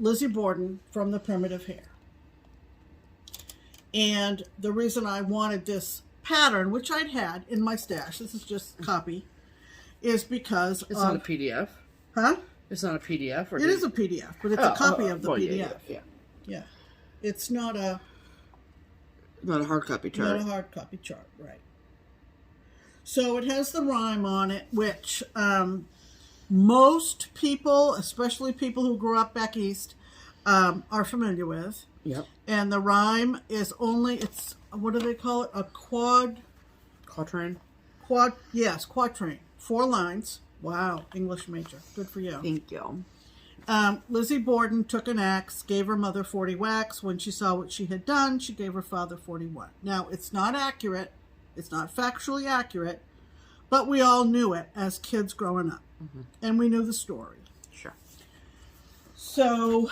Lizzie Borden from the Primitive Hare. And the reason I wanted this pattern, which I'd had in my stash, this is just copy, is because It's not a PDF. Huh? It's not a PDF. Or It is a PDF, but it's a copy of the well, PDF. Yeah. Yeah. It's not a Not a hard copy chart. not a hard copy chart, right. So it has the rhyme on it, which most people, especially people who grew up back east, are familiar with. Yep. And the rhyme is only, it's, what do they call it? A Quatrain. quatrain. 4 lines. Wow, English major. Good for you. Thank you. Lizzie Borden took an axe, gave her mother 40 whacks. When she saw what she had done, she gave her father 41. Now, it's not accurate. It's not factually accurate, but we all knew it as kids growing up. And we knew the story. Sure. So,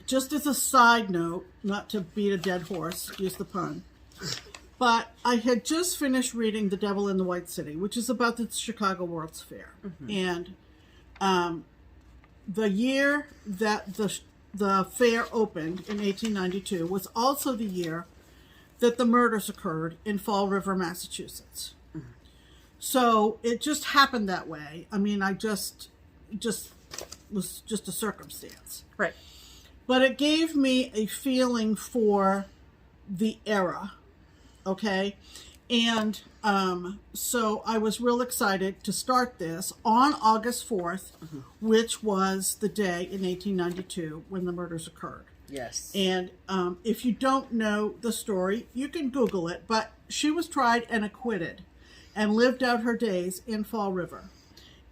just as a side note, not to beat a dead horse, use the pun, but I had just finished reading The Devil in the White City, which is about the Chicago World's Fair. And the year that the fair opened in 1892 was also the year that the murders occurred in Fall River, Massachusetts. So it just happened that way. I mean, I just was just a circumstance. Right. But it gave me a feeling for the era, okay? And so I was real excited to start this on August 4th, which was the day in 1892 when the murders occurred. Yes. And if you don't know the story, you can Google it, but she was tried and acquitted and lived out her days in Fall River.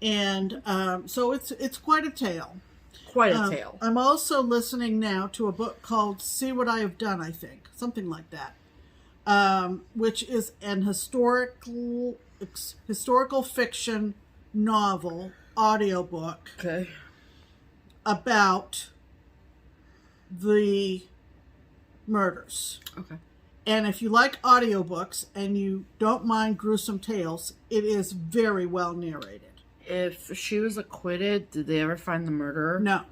And so it's quite a tale. Quite a tale. I'm also listening now to a book called See What I Have Done, I think. Something like that. Which is an historical fiction novel audiobook Okay. about the murders. Okay. And if you like audiobooks and you don't mind gruesome tales, it is very well narrated. If she was acquitted, did they ever find the murderer? No.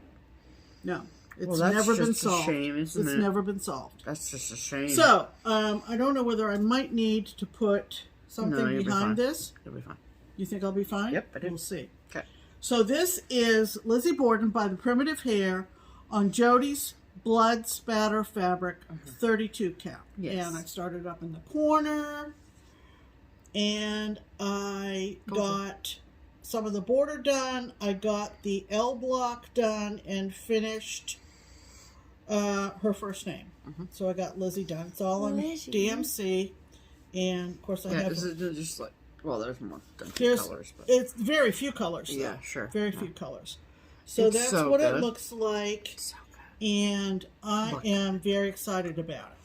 It's that's never been just a solved. shame, isn't It's it? never been solved. That's just a shame. So, I don't know whether I might need to put something you'll be behind fine. this. You'll be fine. You think I'll be fine? Yep, I do. We'll see. Okay. So this is Lizzie Borden by the Primitive Hare on Jody's Blood Spatter Fabric 32 count. Yes. And I started up in the corner, and I got some of the border done. I got the L block done and finished her first name. So I got Lizzie done. It's all on DMC, and of course I have. Is it just like, well, there's more than colors, but it's very few colors. Though. yeah, sure, Very few colors. So it's that's so what good. it looks like, So good. and I am very excited about it.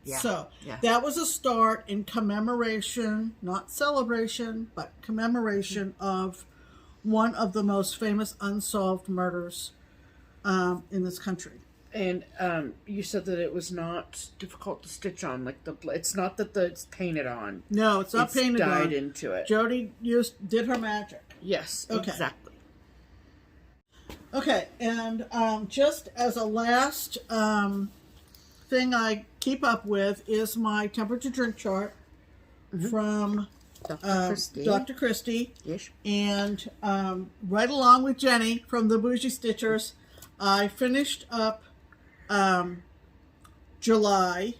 Yeah. So Yeah. that was a start in commemoration, not celebration, but commemoration of one of the most famous unsolved murders in this country. And you said that it was not difficult to stitch on, like it's not that it's painted on. No, it's not painted dyed on. into it. Jody did her magic. Yes, Okay. exactly. Okay, and just as a last thing I keep up with is my temperature drink chart from Dr. Christie. Yes. And right along with Jenny from the Bougie Stitchers, I finished up July,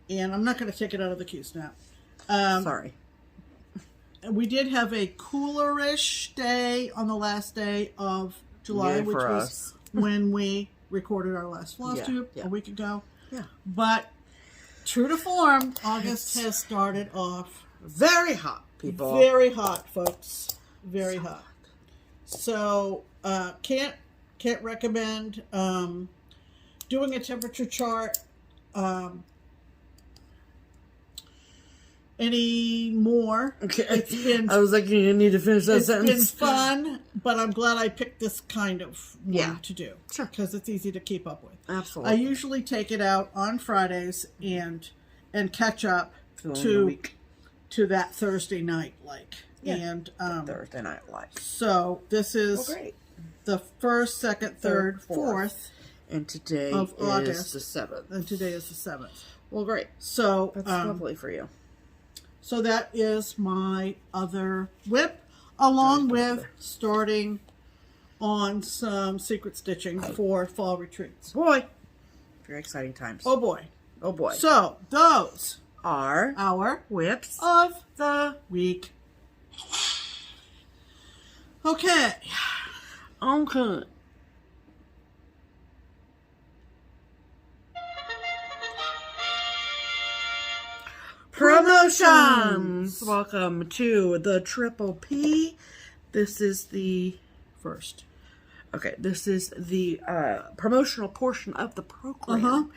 and I'm not going to take it out of the queue now. Sorry. We did have a coolerish day on the last day of July, Yay which for was us. when we recorded our last FlossTube yeah. a week ago. Yeah. But true to form, August has started off Very hot, people. very hot, folks. Very hot. So can't recommend doing a temperature chart anymore. Okay. It's been I was like, you need to finish that it's been sentence. fun, but I'm glad I picked this kind of one Yeah. to do. Sure. Because it's easy to keep up with. Absolutely. I usually take it out on Fridays and catch up During the to week. that Thursday night, Yeah. And Thursday night light. so this is Great. the first, second, third, fourth, And today of is August. the 7th. and today is the 7th. Well, great. So That's lovely for you. so that is my other whip, along with starting on some secret stitching for fall retreats. Boy. Very exciting times. Oh boy. Oh boy. So those Are our whips of the week. Okay. okay. Promotions! Welcome to the Triple P. This is the First. okay. This is the promotional portion of the program,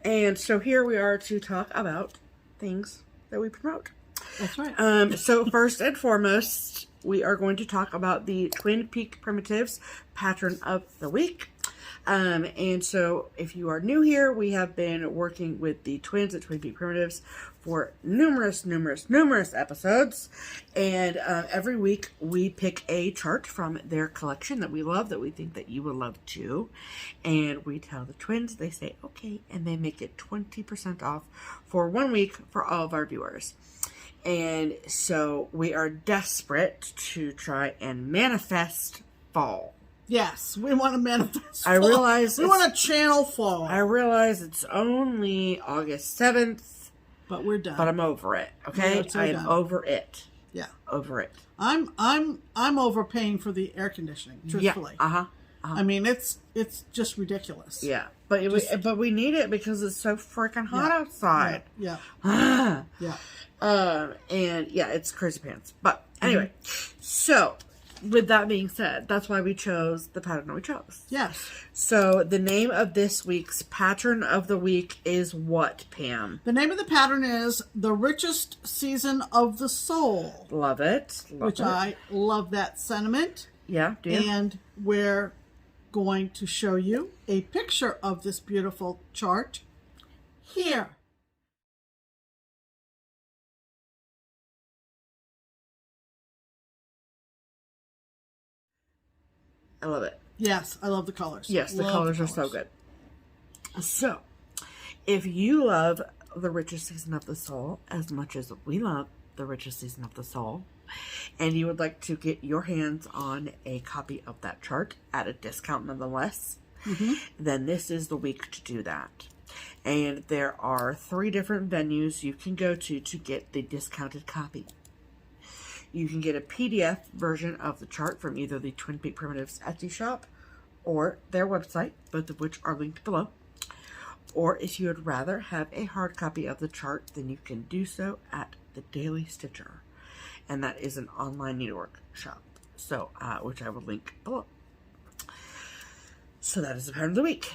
and so here we are to talk about things that we promote. That's right. So first and foremost, we are going to talk about the Twin Peak Primitives pattern of the week. And so if you are new here, we have been working with the twins at Twin Peak Primitives for numerous episodes. And every week we pick a chart from their collection that we love, that we think that you will love too. And we tell the twins, they say, okay, and they make it 20% off for 1 week for all of our viewers. And so we are desperate to try and manifest fall. Yes, we want to manifest. I fall. realize we want to channel fall, I realize it's only August 7th, but we're done. but I'm over it. Okay, Yeah, so I am done. over it. Yeah, Over it. I'm overpaying for the air conditioning. Truthfully, Yeah. I mean it's just ridiculous. Yeah, but we need it because it's so freaking hot outside. Yeah, yeah. And yeah, it's crazy pants. But anyway, so with that being said, that's why we chose the pattern that we chose. Yes. So the name of this week's pattern of the week is what, Pam? The name of the pattern is The Richest Season of the Soul. Love it. Which I love that sentiment. Yeah, do you? And we're going to show you a picture of this beautiful chart here. I love it. Yes, I love the colors. Yes, the Love colors are so good. So, if you love the Richest Season of the Soul as much as we love the Richest Season of the Soul, and you would like to get your hands on a copy of that chart at a discount nonetheless, then this is the week to do that. And there are 3 different venues you can go to get the discounted copy. You can get a PDF version of the chart from either the Twin Peak Primitives Etsy shop or their website, both of which are linked below. Or if you would rather have a hard copy of the chart, then you can do so at the Daily Stitcher. And that is an online needlework shop, so which I will link below. So that is the pattern of the week.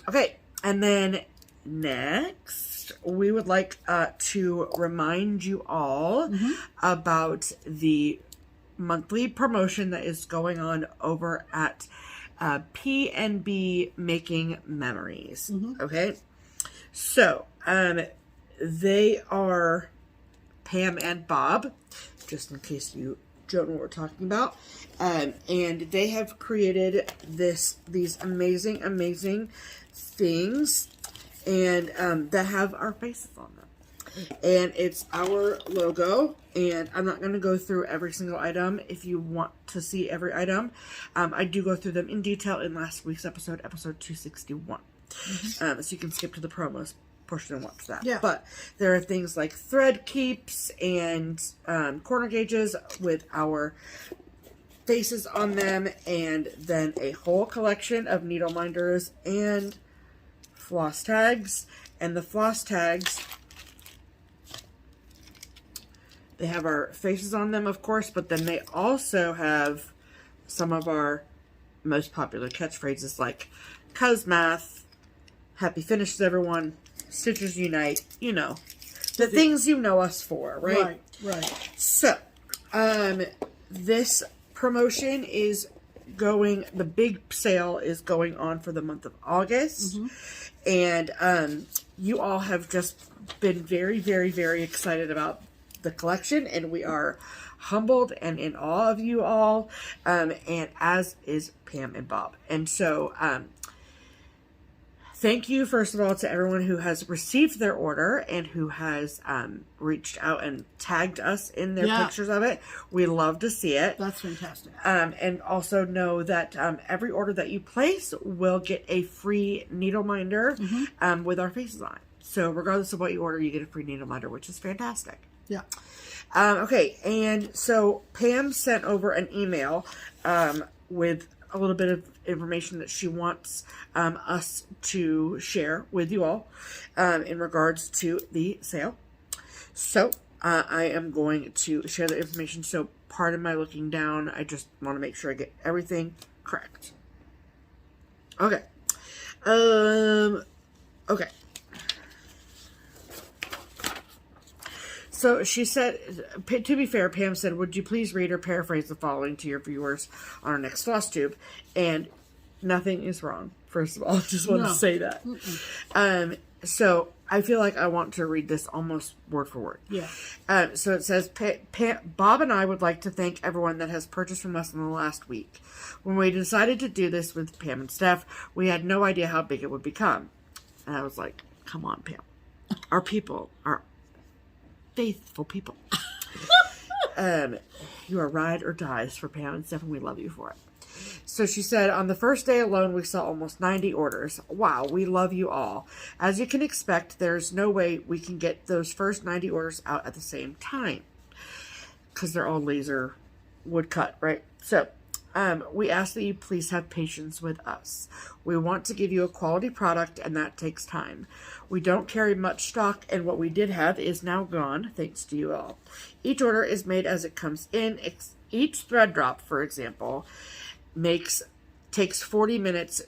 Okay, and then next, we would like to remind you all about the monthly promotion that is going on over at P&B Making Memories. Okay, so they are Pam and Bob, just in case you don't know what we're talking about, and they have created these amazing things, and that have our faces on them, and it's our logo. And I'm not going to go through every single item. If you want to see every item, I do go through them in detail in last week's episode 261. So you can skip to the promos portion and watch that. But there are things like thread keeps and corner gauges with our faces on them, and then a whole collection of needle minders and floss tags. And the floss tags, they have our faces on them, of course, but then they also have some of our most popular catchphrases like "Cuz Math," "Happy Finishes Everyone," "Stitchers Unite," you know, the things you know us for, right? Right. So, this promotion is going, the big sale is going on for the month of August, and you all have just been very excited about the collection, and we are humbled and in awe of you all, and as is Pam and Bob. And so thank you, first of all, to everyone who has received their order and who has reached out and tagged us in their pictures of it. We love to see it. That's fantastic. And also know that every order that you place will get a free needle minder with our faces on it. So regardless of what you order, you get a free needle minder, which is fantastic. Okay, and so Pam sent over an email with a little bit of information that she wants us to share with you all in regards to the sale. So I am going to share the information. So pardon my looking down. I just want to make sure I get everything correct. Okay. Okay. So she said, to be fair, Pam said, would you please read or paraphrase the following to your viewers on our next FlossTube? And nothing is wrong, first of all. Just want to say that. So I feel like I want to read this almost word for word. So it says, Bob and I would like to thank everyone that has purchased from us in the last week. When we decided to do this with Pam and Steph, we had no idea how big it would become. And I was like, come on, Pam. Our people are faithful people. You are ride or dies for Pam and Steph, and we love you for it. So she said, on the first day alone, we saw almost 90 orders. Wow, we love you all. As you can expect, there's no way we can get those first 90 orders out at the same time, because they're all laser wood cut, right? So we ask that you please have patience with us. We want to give you a quality product, and that takes time. We don't carry much stock, and what we did have is now gone, thanks to you all. Each order is made as it comes in. Each thread drop, for example, takes 40 minutes.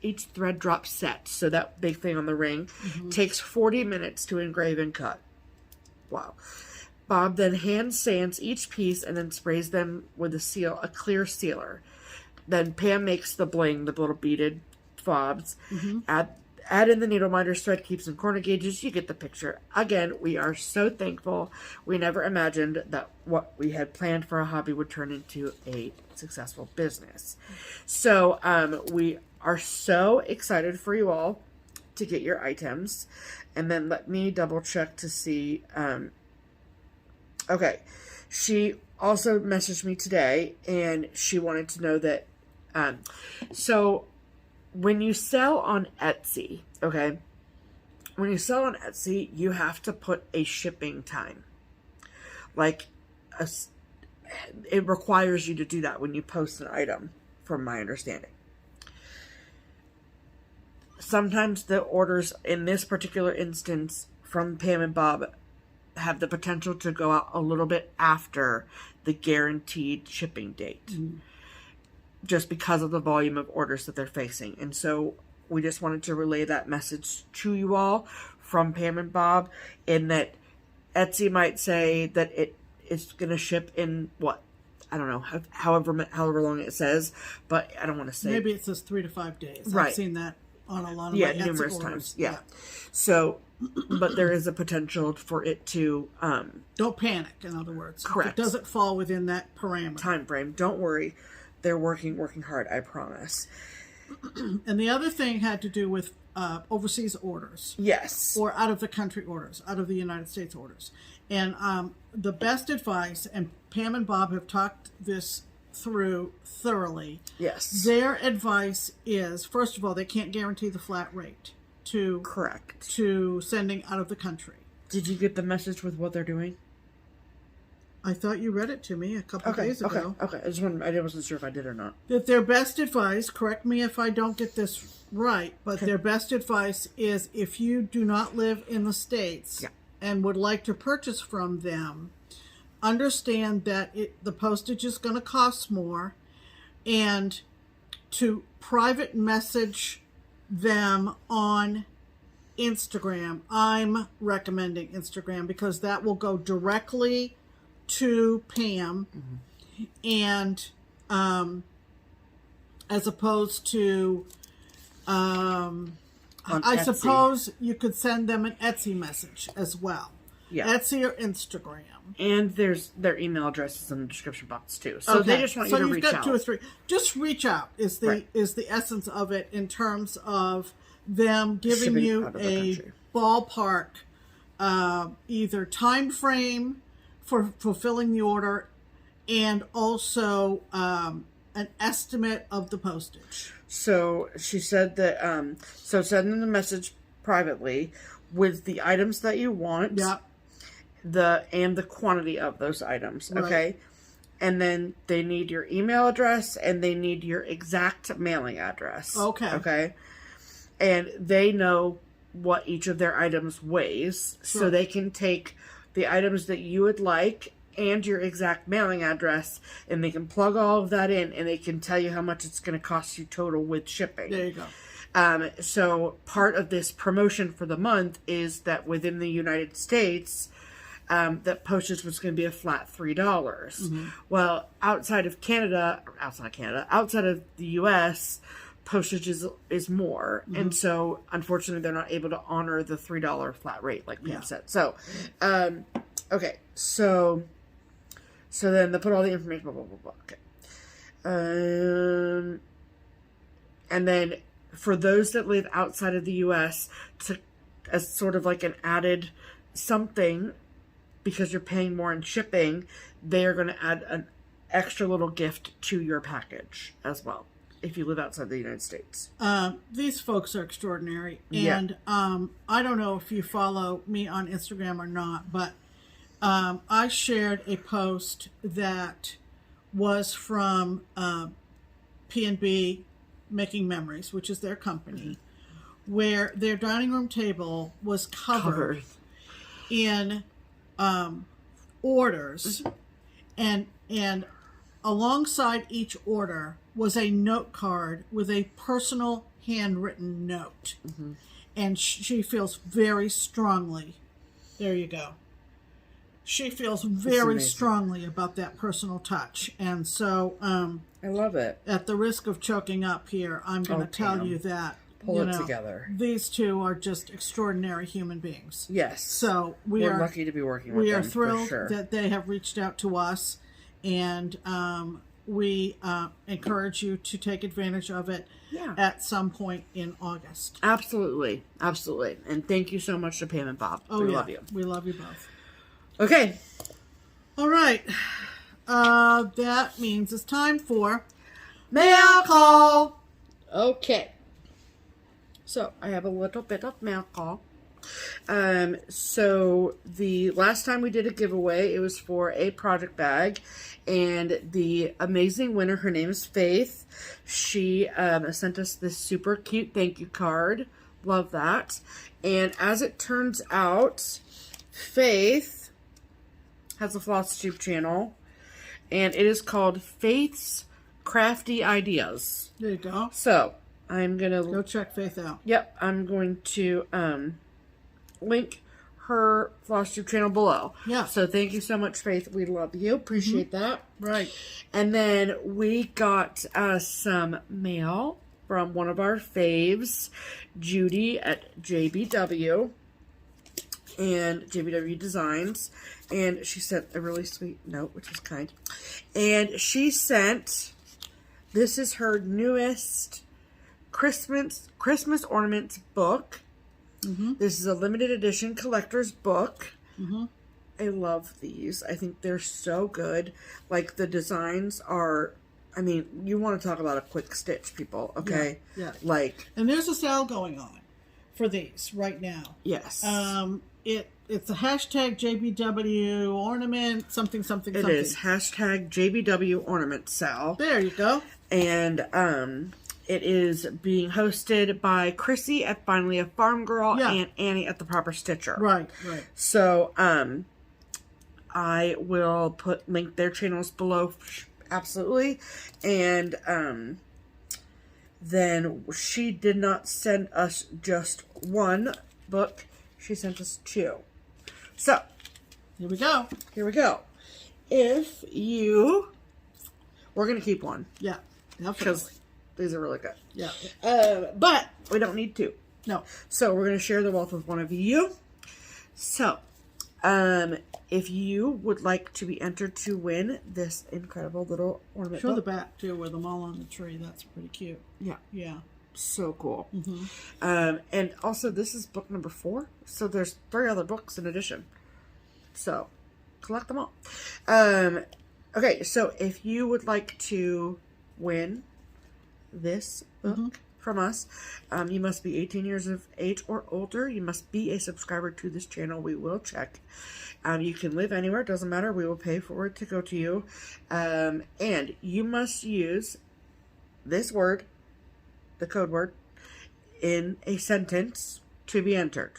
Each thread drop set, so that big thing on the ring, takes 40 minutes to engrave and cut. Wow. Bob then hand sands each piece and then sprays them with a clear sealer. Then Pam makes the bling, the little beaded fobs, Add in the needle minders, thread keeps, and corner gauges. You get the picture. Again, we are so thankful. We never imagined that what we had planned for a hobby would turn into a successful business. So we are so excited for you all to get your items. And then let me double check to see. Okay. She also messaged me today, and she wanted to know that, so when you sell on Etsy, okay, when you sell on Etsy, you have to put a shipping time. Like, it requires you to do that when you post an item, from my understanding. Sometimes the orders, in this particular instance, from Pam and Bob, have the potential to go out a little bit after the guaranteed shipping date. Mm. Just because of the volume of orders that they're facing. And so we just wanted to relay that message to you all from Pam and Bob, in that Etsy might say that it is going to ship in what? I don't know, however long it says, but I don't want to say. Maybe it says 3 to 5 days. Right. I've seen that on a lot of my numerous Etsy times. Yeah. So, but there is a potential for it to. Don't panic, in other words. Correct. If it doesn't fall within that parameter. Time frame. Don't worry. They're working hard, I promise. And the other thing had to do with overseas orders. Yes. Or out of the country orders, out of the United States orders. And the best advice, and Pam and Bob have talked this through thoroughly. Yes. Their advice is, first of all, they can't guarantee the flat rate to correct to sending out of the country. Did you get the message with what they're doing? I thought you read it to me a couple days ago. Okay. I wasn't sure if I did or not. That their best advice, correct me if I don't get this right, but their best advice is, if you do not live in the States and would like to purchase from them, understand that the postage is going to cost more, and to private message them on Instagram. I'm recommending Instagram because that will go directly to Pam, and as opposed to I suppose you could send them an Etsy message as well. Yeah. Etsy or Instagram. And their email address is in the description box too. So they just want you to reach out. So you've got 2 or 3. Just reach out is the essence of it, in terms of them giving you a ballpark either time frame for fulfilling the order, and also an estimate of the postage. So she said that, so send them the message privately with the items that you want. Yep. And the quantity of those items. Right. Okay. And then they need your email address, and they need your exact mailing address. Okay. Okay. And they know what each of their items weighs, so they can take the items that you would like and your exact mailing address, and they can plug all of that in, and they can tell you how much it's going to cost you total with shipping. There you go. So part of this promotion for the month is that within the United States, that postage was going to be a flat $3. Mm-hmm. Well, outside of the U.S., postage is more. Mm-hmm. And so, unfortunately, they're not able to honor the $3 flat rate, like Pam said. So, okay. So then they put all the information, blah, blah, blah, blah. Okay. And then for those that live outside of the U.S., as sort of like an added something, because you're paying more in shipping, they are going to add an extra little gift to your package as well, if you live outside the United States. These folks are extraordinary. And I don't know if you follow me on Instagram or not, but I shared a post that was from P&B Making Memories, which is their company, where their dining room table was covered in orders, and alongside each order was a note card with a personal handwritten note. Mm-hmm. And she feels very strongly, there you go, she feels very strongly about that personal touch. And so I love it. At the risk of choking up here, I'm going to tell you that pull it together. These two are just extraordinary human beings. Yes. So we're lucky to be working with them. We are thrilled for sure. that they have reached out to us, and we encourage you to take advantage of it at some point in August. Absolutely. Absolutely. And thank you so much to Pam and Bob. Oh, we love you. We love you both. Okay. All right. That means it's time for mail call. Okay. So I have a little bit of mail call. So the last time we did a giveaway, it was for a project bag, and the amazing winner, her name is Faith. She sent us this super cute thank you card. Love that. And as it turns out, Faith has a FlossTube channel, and it is called Faith's Crafty Ideas. There you go. So I'm gonna go check Faith out. Yep, I'm going to link her FlossTube channel below. Yeah. So thank you so much, Faith. We love you. Appreciate that. Right. And then we got some mail from one of our faves, Judy at JBW and JBW Designs, and she sent a really sweet note, which is kind. And she sent, this is her newest Christmas Ornaments book. This is a limited edition collector's book. I love these. I think they're so good. Like, the designs are, I mean, you want to talk about a quick stitch, people, okay? Yeah. Like, and there's a sale going on for these right now. Yes. It's a hashtag JBW ornament something. It is hashtag JBW ornament sale. There you go. And it is being hosted by Chrissy at Finally a Farm Girl and Annie at The Proper Stitcher. Right. So I will link their channels below, absolutely. And then she did not send us just one book. She sent us two. So here we go. If you, we're going to keep one. Yeah, definitely. Because these are really good. Yeah. But we don't need two. No. So we're going to share the wealth with one of you. So, if you would like to be entered to win this incredible little ornament book. book. The back too, with them all on the tree. That's pretty cute. Yeah. So cool. Mm-hmm. And also, this is book number 4. So there's 3 other books in addition. So collect them all. Okay, so if you would like to win this book from us, you must be 18 years of age or older. You must be a subscriber to this channel. We will check. You can live anywhere. Doesn't matter. We will pay for it to go to you. And you must use this word, the code word, in a sentence to be entered.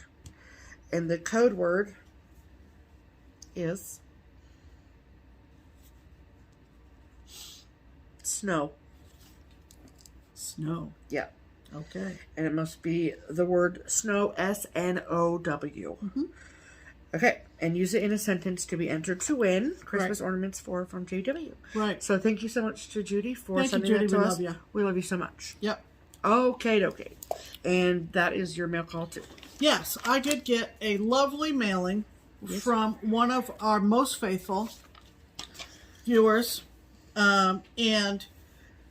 And the code word is snow. Snow. Yeah. Okay. And it must be the word snow, S-N-O-W. Okay. And use it in a sentence to be entered to win Christmas ornaments from JW. Right. So thank you so much to Judy for sending Judy. that to We us. love you. We love you so much. Yep. Okay. And that is your mail call too. Yes, I did get a lovely mailing from one of our most faithful viewers, and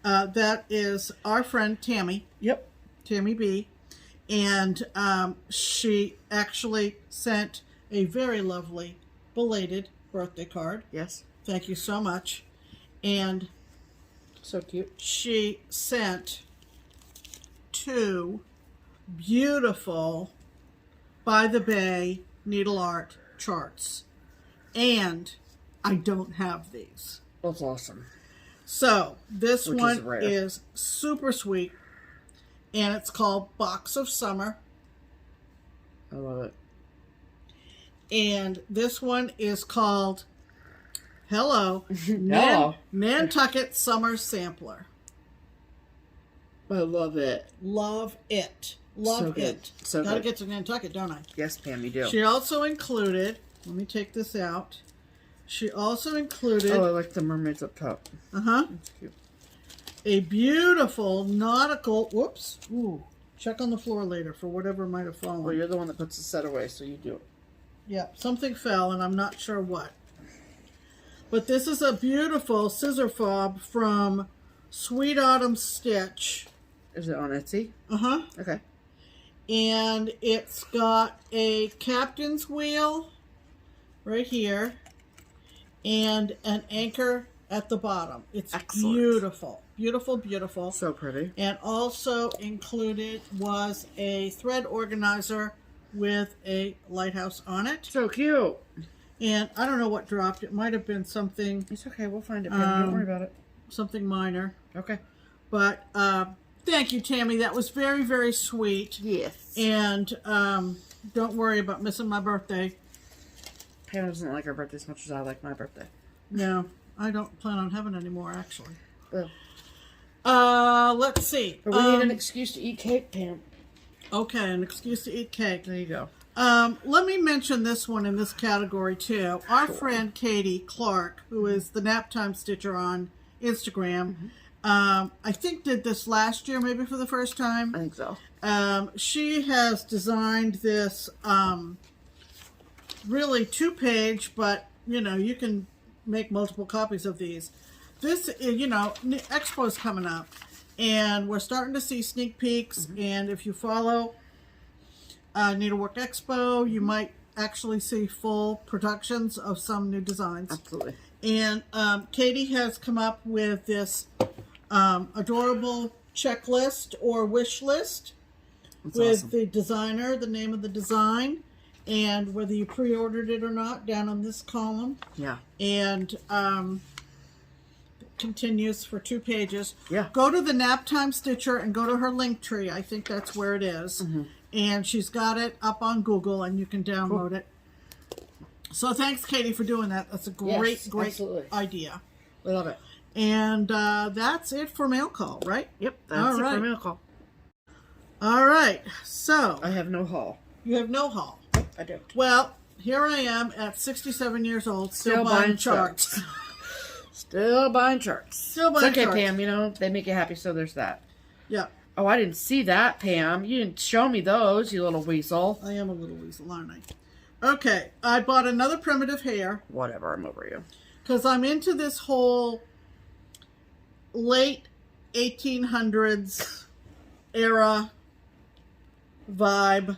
that is our friend Tammy. Yep. Tammy B. And she actually sent a very lovely belated birthday card. Yes. Thank you so much. And so cute. She sent 2 beautiful by the Bay needle art charts. And I don't have these. That's awesome. So this Which one is rare. is super sweet. And it's called Box of Summer. I love it. And this one is called Hello, Hello. Nantucket Summer Sampler. I love it. Love it. Love it. So Gotta good. get to Nantucket, don't I? Yes, Pam, you do. She also included, let me take this out. She also included, Oh, I like the mermaids up top. That's cute. A beautiful nautical, Check on the floor later for whatever might have fallen. Well, you're the one that puts the set away, so you do it. Yeah, something fell, and I'm not sure what. But this is a beautiful scissor fob from SweetAutumnStitch. Is it on Etsy? Uh-huh. Okay. And it's got a captain's wheel right here and an anchor at the bottom. It's excellent. Beautiful. Beautiful, beautiful. So pretty. And also included was a thread organizer with a lighthouse on it. So cute. And I don't know what dropped. It might have been something. It's okay. We'll find it. Don't worry about it. Something minor. Okay. But thank you, Tammy. That was very, very sweet. Yes. And don't worry about missing my birthday. Pam doesn't like her birthday as much as I like my birthday. No, I don't plan on having any more, actually. Oh. Let's see. But we need an excuse to eat cake, Pam. Okay, an excuse to eat cake. There you go. Let me mention this one in this category, too. Our friend Katie Clark, who is the Naptime Stitcher on Instagram, I think did this last year, maybe for the first time. I think so. She has designed this really 2-page, but, you know, you can make multiple copies of these. This, you know, Expo's coming up, and we're starting to see sneak peeks, and if you follow Needlework Expo, you might actually see full productions of some new designs. Absolutely. And Katie has come up with this adorable checklist or wish list with the designer, the name of the design, and whether you pre-ordered it or not down on this column. Yeah. And continues for 2 pages. Yeah. Go to the Naptime Stitcher and go to her link tree. I think that's where it is. And she's got it up on Google, and you can download it. So thanks, Katie, for doing that. That's a great, great absolutely. idea. We love it. And that's it for mail call, right? Yep, that's it for mail call. All right. So I have no haul. you have no haul. Nope, I don't. Well, here I am at 67 years old, still buying charts. Still buying charts. Still buying charts. Pam, you know, they make you happy, so there's that. Yeah. Oh, I didn't see that, Pam. You didn't show me those, you little weasel. I am a little weasel, aren't I? Okay, I bought another Primitive Hare. Whatever, I'm over you. Because I'm into this whole late 1800s era vibe.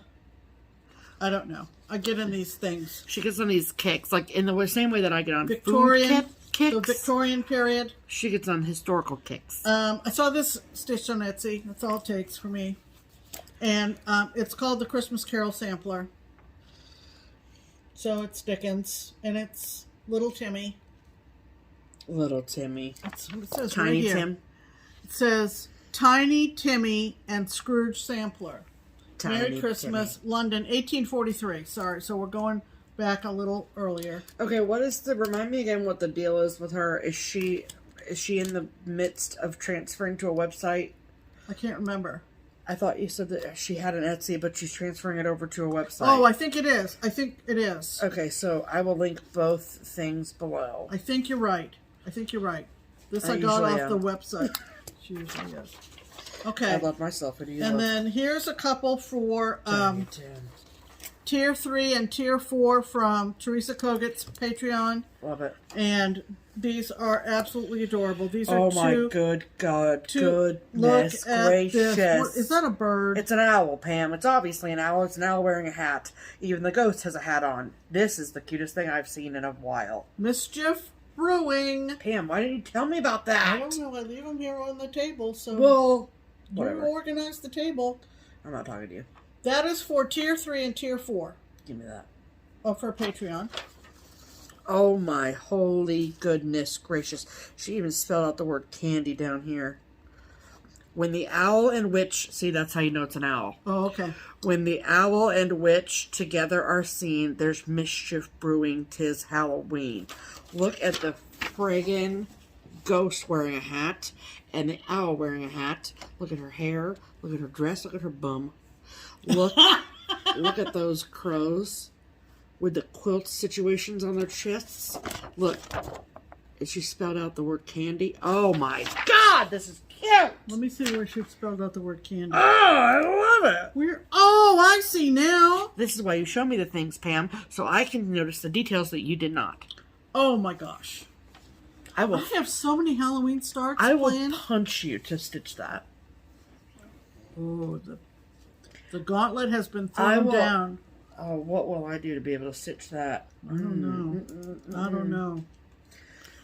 I don't know. I get in these things. She gets on these kicks, like in the same way that I get on Victorian food kicks. The Victorian period. She gets on historical kicks. I saw this stitched on Etsy. That's all it takes for me. And it's called the Christmas Carol Sampler. So it's Dickens, and it's Little Timmy. Little Timmy. That's what it says Tiny right here. Tim. It says Tiny Timmy and Scrooge Sampler. Tiny Merry Christmas, Timmy. London, 1843. Sorry, so we're going back a little earlier. Okay, remind me again what the deal is with her. Is she in the midst of transferring to a website? I can't remember. I thought you said that she had an Etsy, but she's transferring it over to a website. Oh, I think it is. Okay, so I will link both things below. I think you're right. This I got usually off am. the website. She usually is. Okay. I love myself. What do you And love? then here's a couple for Tiny Tim. Tier 3 and Tier 4 from Teresa Kogut's Patreon. Love it. And these are absolutely adorable. These are Oh my good God. Goodness gracious. This. Is that a bird? It's an owl, Pam. It's obviously an owl. It's an owl wearing a hat. Even the ghost has a hat on. This is the cutest thing I've seen in a while. Mischief Brewing. Pam, why didn't you tell me about that? I don't know. I leave them here on the table, so Well, you whatever. organize the table. I'm not talking to you. That is for Tier 3 and Tier 4. Give me that. Oh, for Patreon. Oh my holy goodness gracious. She even spelled out the word candy down here. When the owl and witch... See, that's how you know it's an owl. Oh, okay. When the owl and witch together are seen, there's mischief brewing, 'tis Halloween. Look at the friggin' ghost wearing a hat and the owl wearing a hat. Look at her hair. Look at her dress. Look at her bum. Look at those crows with the quilt situations on their chests. Look. She spelled out the word candy. Oh my God, this is cute. Let me see where she spelled out the word candy. Oh, I love it. Oh, I see now. This is why you show me the things, Pam, so I can notice the details that you did not. Oh my gosh. I have so many Halloween starts I will planned. punch you to stitch that. Oh, the gauntlet has been thrown down. Oh, what will I do to be able to stitch that? I don't know. I don't know.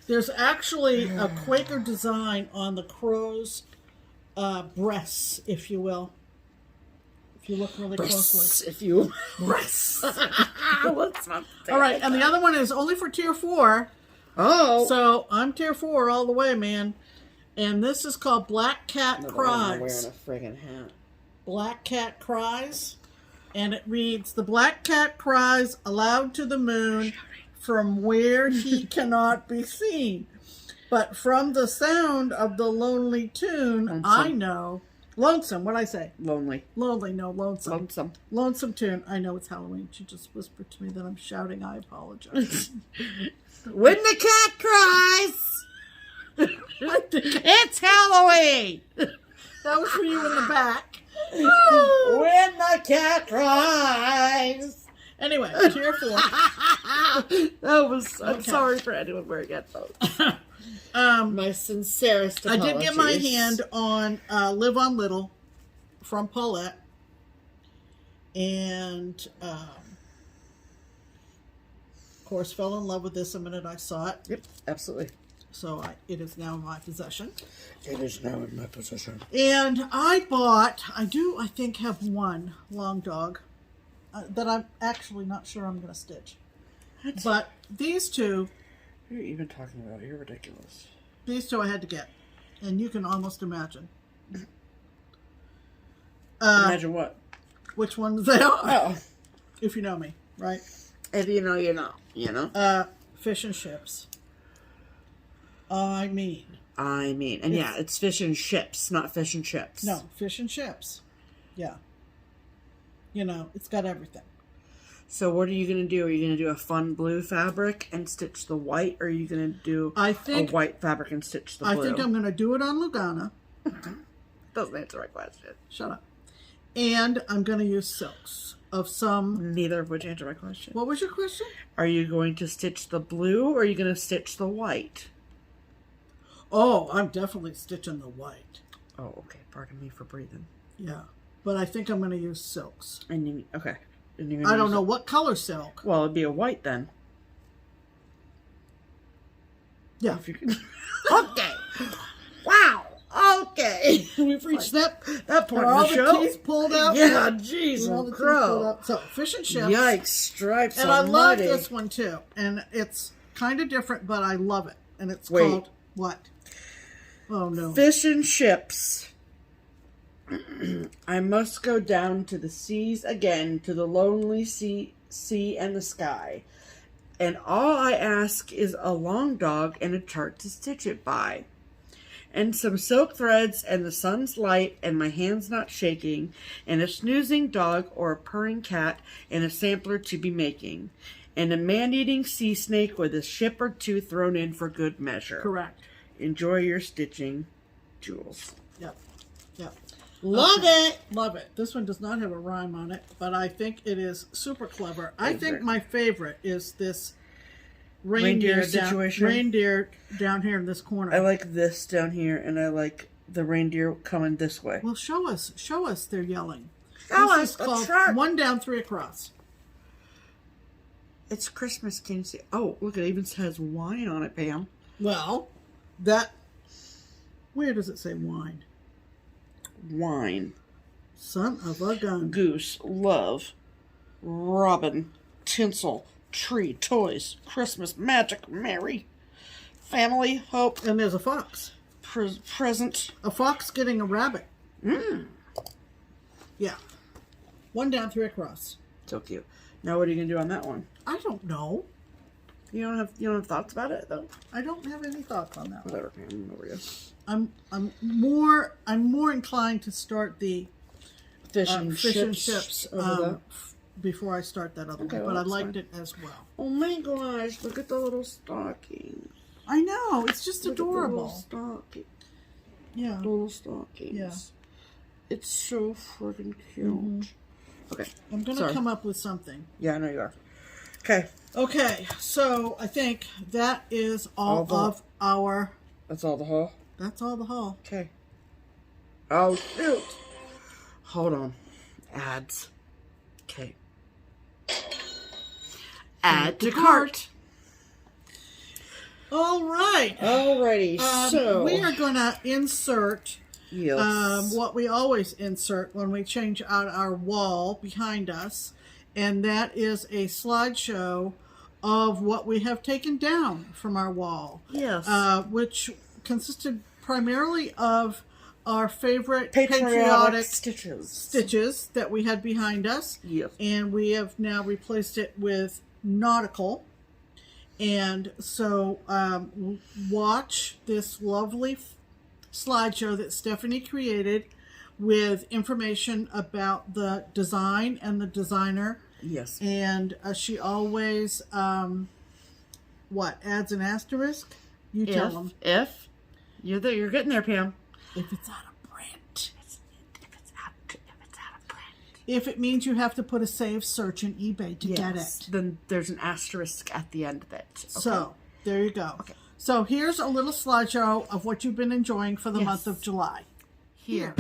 There's actually a Quaker design on the crow's breasts, if you will. If you look really closely. If you... Breasts. Let's not all right, and the other one is only for tier 4. Oh. So I'm tier 4 all the way, man. And this is called Black Cat Cries. I'm wearing a friggin' hat. Black Cat Cries. And it reads, the black cat cries aloud to the moon from where he cannot be seen. But from the sound of the lonely tune, Lonesome. I know. Lonesome, what'd I say? Lonely. Lonely, no, lonesome. Lonesome. Lonesome tune. I know it's Halloween. She just whispered to me that I'm shouting. I apologize. When the cat cries, it's Halloween. That was for you in the back. When the cat cries. Anyway, tier 4. I'm sorry for anyone wearing headphones. My sincerest apologies. I did get my hand on Live on Little from Paulette. And, of course, fell in love with this the minute I saw it. Yep, absolutely. So it is now in my possession. It is now in my possession. And I think have one long dog that I'm actually not sure I'm going to stitch. But these two... What are you even talking about? You're ridiculous. These two I had to get. And you can almost imagine. Imagine what? Which ones they are. Oh. If you know me, right? If you know, you know. You know? Fish and chips. I mean. And yeah, it's fish and chips, not fish and chips. No, fish and chips. Yeah. You know, it's got everything. So what are you going to do? Are you going to do a fun blue fabric and stitch the white? Or are you going to do a white fabric and stitch the blue? I think I'm going to do it on Lugana. Doesn't answer my question. Shut up. And I'm going to use silks of some... Neither of which answer my question. What was your question? Are you going to stitch the blue or are you going to stitch the white? Oh, I'm definitely stitching the white. Oh, okay. Pardon me for breathing. Yeah. But I think I'm going to use silks. And okay. And I don't know what color silk. Well, it'd be a white then. Yeah. If you can... Okay. Wow. Okay. We've reached that point Are of all the show. the teeth pulled out? Yeah, jeez. So, fish and chips. Yikes, stripes. And I love this one too. And it's kind of different, but I love it. And it's called what? Oh no. Fish and chips. I must go down to the seas again, to the lonely sea and the sky. And all I ask is a long dog and a chart to stitch it by. And some silk threads and the sun's light and my hands not shaking, and a snoozing dog or a purring cat and a sampler to be making, and a man-eating sea snake with a ship or two thrown in for good measure. Correct. Enjoy your stitching, Jules. Yep. Yep. Love it. Love it. This one does not have a rhyme on it, but I think it is super clever. I think my favorite is this reindeer situation. Reindeer down here in this corner. I like this down here, and I like the reindeer coming this way. Well, show us. Show us. They're yelling. Show this us is called chart. 1 down, 3 across. It's Christmas. Can you see? Oh, look! It even says wine on it, Pam. Well, where does it say wine? Wine. Son of a gun. Goose, love, robin, tinsel, tree, toys, Christmas, magic, merry, family, hope, And there's a fox. present. A fox getting a rabbit. Yeah. 1 down, 3 across. So cute. Now what are you gonna do on that one? I don't know. You don't have thoughts about it though? I don't have any thoughts on that one. Whatever, Pam. Over you. I'm more inclined to start the Fish and chips over that. before I start that other Okay, one. well, But I that's liked fine. it as well. Oh my gosh! Look at the little stockings. I know. It's just Look at the adorable. little stocking. Yeah. Little stockings. Yeah. It's so freaking cute. Mm-hmm. Okay. I'm going to come up with something. Yeah, I know you are. Okay. Okay. So I think that is all of our... That's all the haul? That's all the haul. Okay. Oh, shoot. Hold on. Ads. Okay. Add to cart. All right. Alrighty. So we are going to insert yes. what we always insert when we change out our wall behind us, and that is a slideshow of what we have taken down from our wall. Yes. Which consisted primarily of our favorite patriotic stitches that we had behind us. Yes. And we have now replaced it with nautical. And so watch this lovely slideshow that Stephanie created with information about the design and the designer. Yes. And she always, adds an asterisk? You tell them. If you're there, you're getting there, Pam. If it's out of print. If it means you have to put a save search in eBay to get it. Then there's an asterisk at the end of it. Okay. So, there you go. Okay. So, here's a little slideshow of what you've been enjoying for the month of July. Here.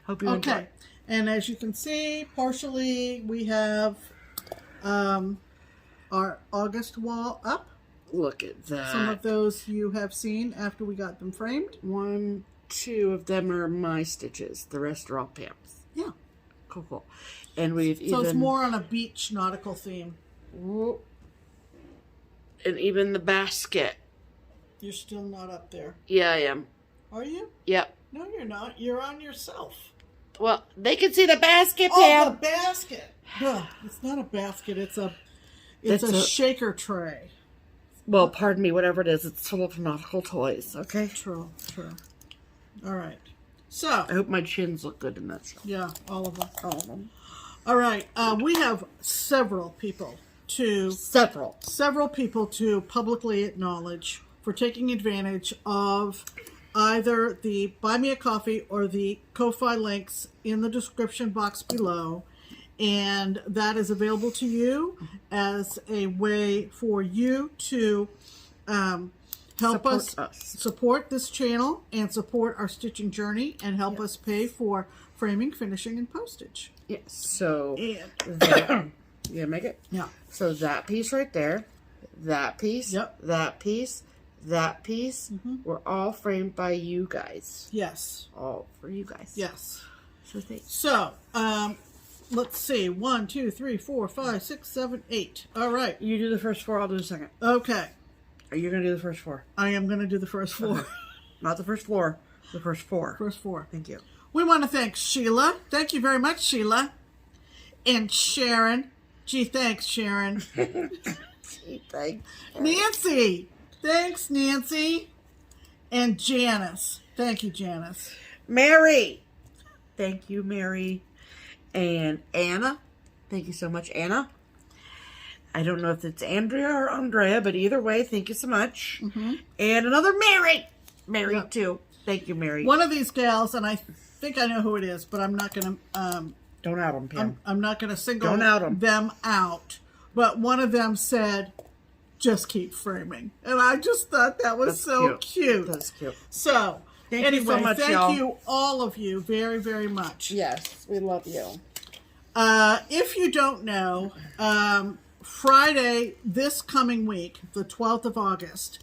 Hope you enjoy. And as you can see, partially we have our August wall up. Look at that. Some of those you have seen after we got them framed. 1, 2 of them are my stitches. The rest are all Pam's. Yeah. Cool, cool. And we've So it's more on a beach nautical theme. And even the basket. You're still not up there. Yeah, I am. Are you? Yep. No, you're not. You're on yourself. Well, they can see the basket, Pam. Oh, the basket. It's not a basket. It's a shaker tray. Well, pardon me, whatever it is, it's full of nautical toys, okay? True. All right. So. I hope my chins look good in that show. Yeah, all of them. All of them. All right. We have several people to publicly acknowledge for taking advantage of either the Buy Me a Coffee or the Ko-Fi links in the description box below. And that is available to you as a way for you to help us support this channel and support our stitching journey and help us pay for framing, finishing, and postage. Yes. So, And you gonna make it? yeah. So that piece right there, that piece, that piece, that piece, were all framed by you guys. Yes. All for you guys. Yes. So thanks. So, let's see. 1, 2, 3, 4, 5, 6, 7, 8. All right. You do the first 4, I'll do the second. Okay. Are you going to do the first 4? I am going to do the first 4. Okay. Not the first floor, the first 4. First 4. Thank you. We want to thank Sheila. Thank you very much, Sheila. And Sharon. Gee, thanks, Sharon. Gee, thanks. Nancy. Thanks, Nancy. And Janice. Thank you, Janice. Mary. Thank you, Mary. And Anna. Thank you so much, Anna. I don't know if it's Andrea or Andrea, but either way, thank you so much. And another Mary. Mary, too. Thank you, Mary. One of these gals, and I think I know who it is, but I'm not going to... don't out them, Pam. I'm not going to single them out. But one of them said, just keep framing. And I just thought that was so cute. That's cute. So, thank you so much, thank you, all of you, very, very much. Yes, we love you. If you don't know, Friday this coming week, the 12th of August,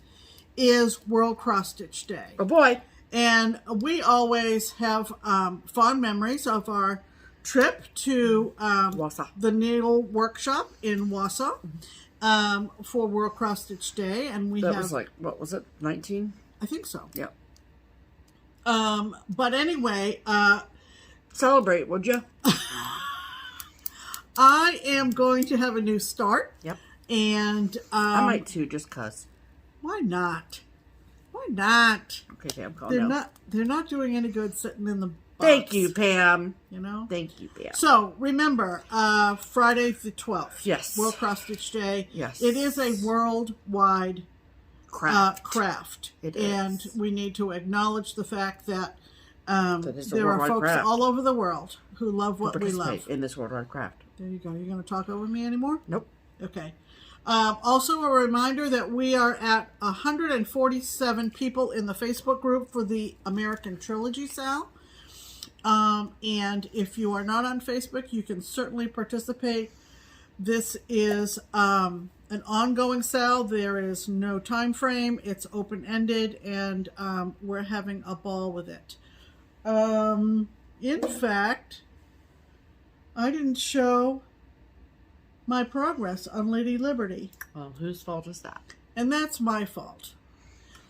is World Cross Stitch Day. Oh boy. And we always have fond memories of our trip to Wausau. the Needle Workshop in Wausau for World Cross Stitch Day. And we was like, what was it, 19? I think so. Yep. But anyway... Celebrate, would you? I am going to have a new start. Yep. And... I might too, just cuz. Why not? Why not? Okay, Pam, calm down. They're not doing any good sitting in the box. Thank you, Pam. You know? Thank you, Pam. So, remember, Friday the 12th. Yes. World Cross Stitch Day. Yes. It is a worldwide craft. It is. And we need to acknowledge the fact that is a there are worldwide folks craft. all over the world who love what we love. In this worldwide craft. There you go. You're going to talk over me anymore? Nope. Okay. Also, a reminder that we are at 147 people in the Facebook group for the American Trilogy sale. And if you are not on Facebook, you can certainly participate. This is an ongoing sale. There is no time frame. It's open-ended, and we're having a ball with it. In fact, I didn't show my progress on Lady Liberty. Well, whose fault is that? And that's my fault.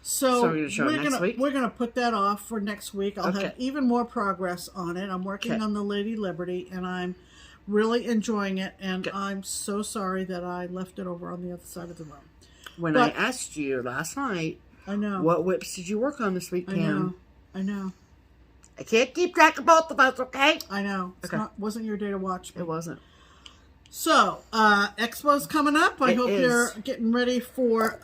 So we're going to show it next week? We're going to put that off for next week. I'll Okay. have even more progress on it. I'm working on the Lady Liberty, and I'm really enjoying it. And I'm so sorry that I left it over on the other side of the room. When I asked you last night, I know. What whips did you work on this week, Pam? I know. I can't keep track of both of us, okay? I know. Wasn't your day to watch me. It wasn't. So, Expo's coming up. I hope is. you're getting ready for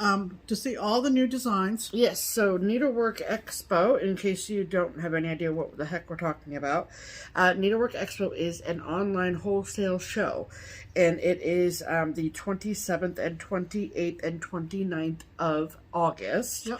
to see all the new designs. Yes, so Needlework Expo, in case you don't have any idea what the heck we're talking about, Needlework Expo is an online wholesale show, and it is the 27th and 28th and 29th of August. Yep.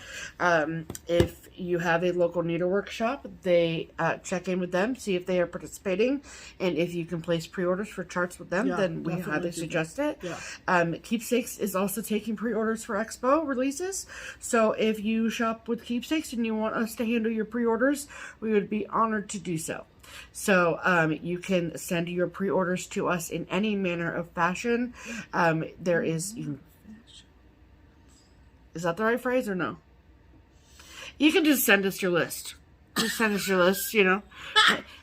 If you have a local needlework shop, they check in with them, see if they are participating, and if you can place pre-orders for charts with them, then we highly suggest it. Yeah. Keepsakes is also taking pre-orders for Expo releases, so if you shop with Keepsakes and you want us to handle your pre-orders, we would be honored to do so. So you can send your pre-orders to us in any manner of fashion. Is that the right phrase or no? You can just send us your list. Just send us your list, you know.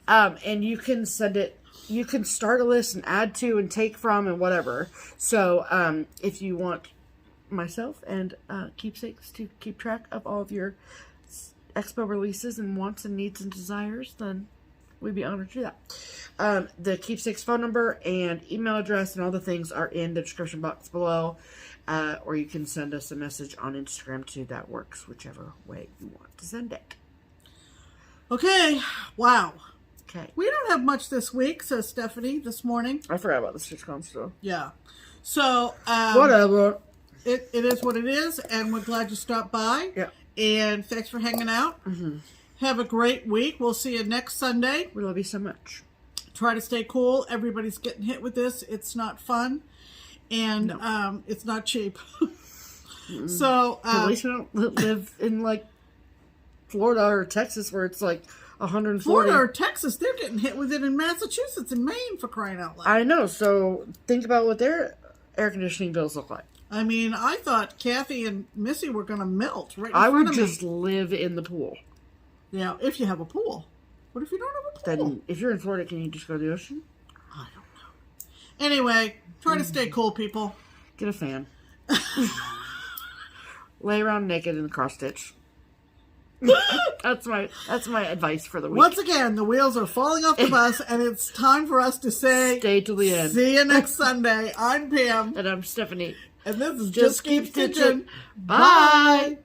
And you can send it. You can start a list and add to and take from and whatever. So if you want myself and Keepsakes to keep track of all of your Expo releases and wants and needs and desires, then we'd be honored to do that. The Keepsakes phone number and email address and all the things are in the description box below. Or you can send us a message on Instagram too. That works whichever way you want to send it. Okay. Wow. Okay. We don't have much this week, says Stephanie this morning. I forgot about the StitchCon store. Yeah. So, whatever. It is what it is, and we're glad you stopped by. Yeah. And thanks for hanging out. Mm-hmm. Have a great week. We'll see you next Sunday. We love you so much. Try to stay cool. Everybody's getting hit with this. It's not fun. And it's not cheap. So at least we don't live in like Florida or Texas where it's like 140. Florida or Texas, they're getting hit with it in Massachusetts and Maine, for crying out loud. I know. So think about what their air conditioning bills look like. I mean, I thought Kathy and Missy were going to melt right in I front would of just me. live in the pool. Yeah, if you have a pool. What if you don't have a pool? Then if you're in Florida, can you just go to the ocean? I don't know. Anyway, try to stay cool, people. Get a fan. Lay around naked in the cross stitch. That's my advice for the week. Once again, the wheels are falling off the bus, and it's time for us to say, stay till the end. See you next Sunday. I'm Pam. And I'm Stephanie. And this is Just Keep Stitching. Bye.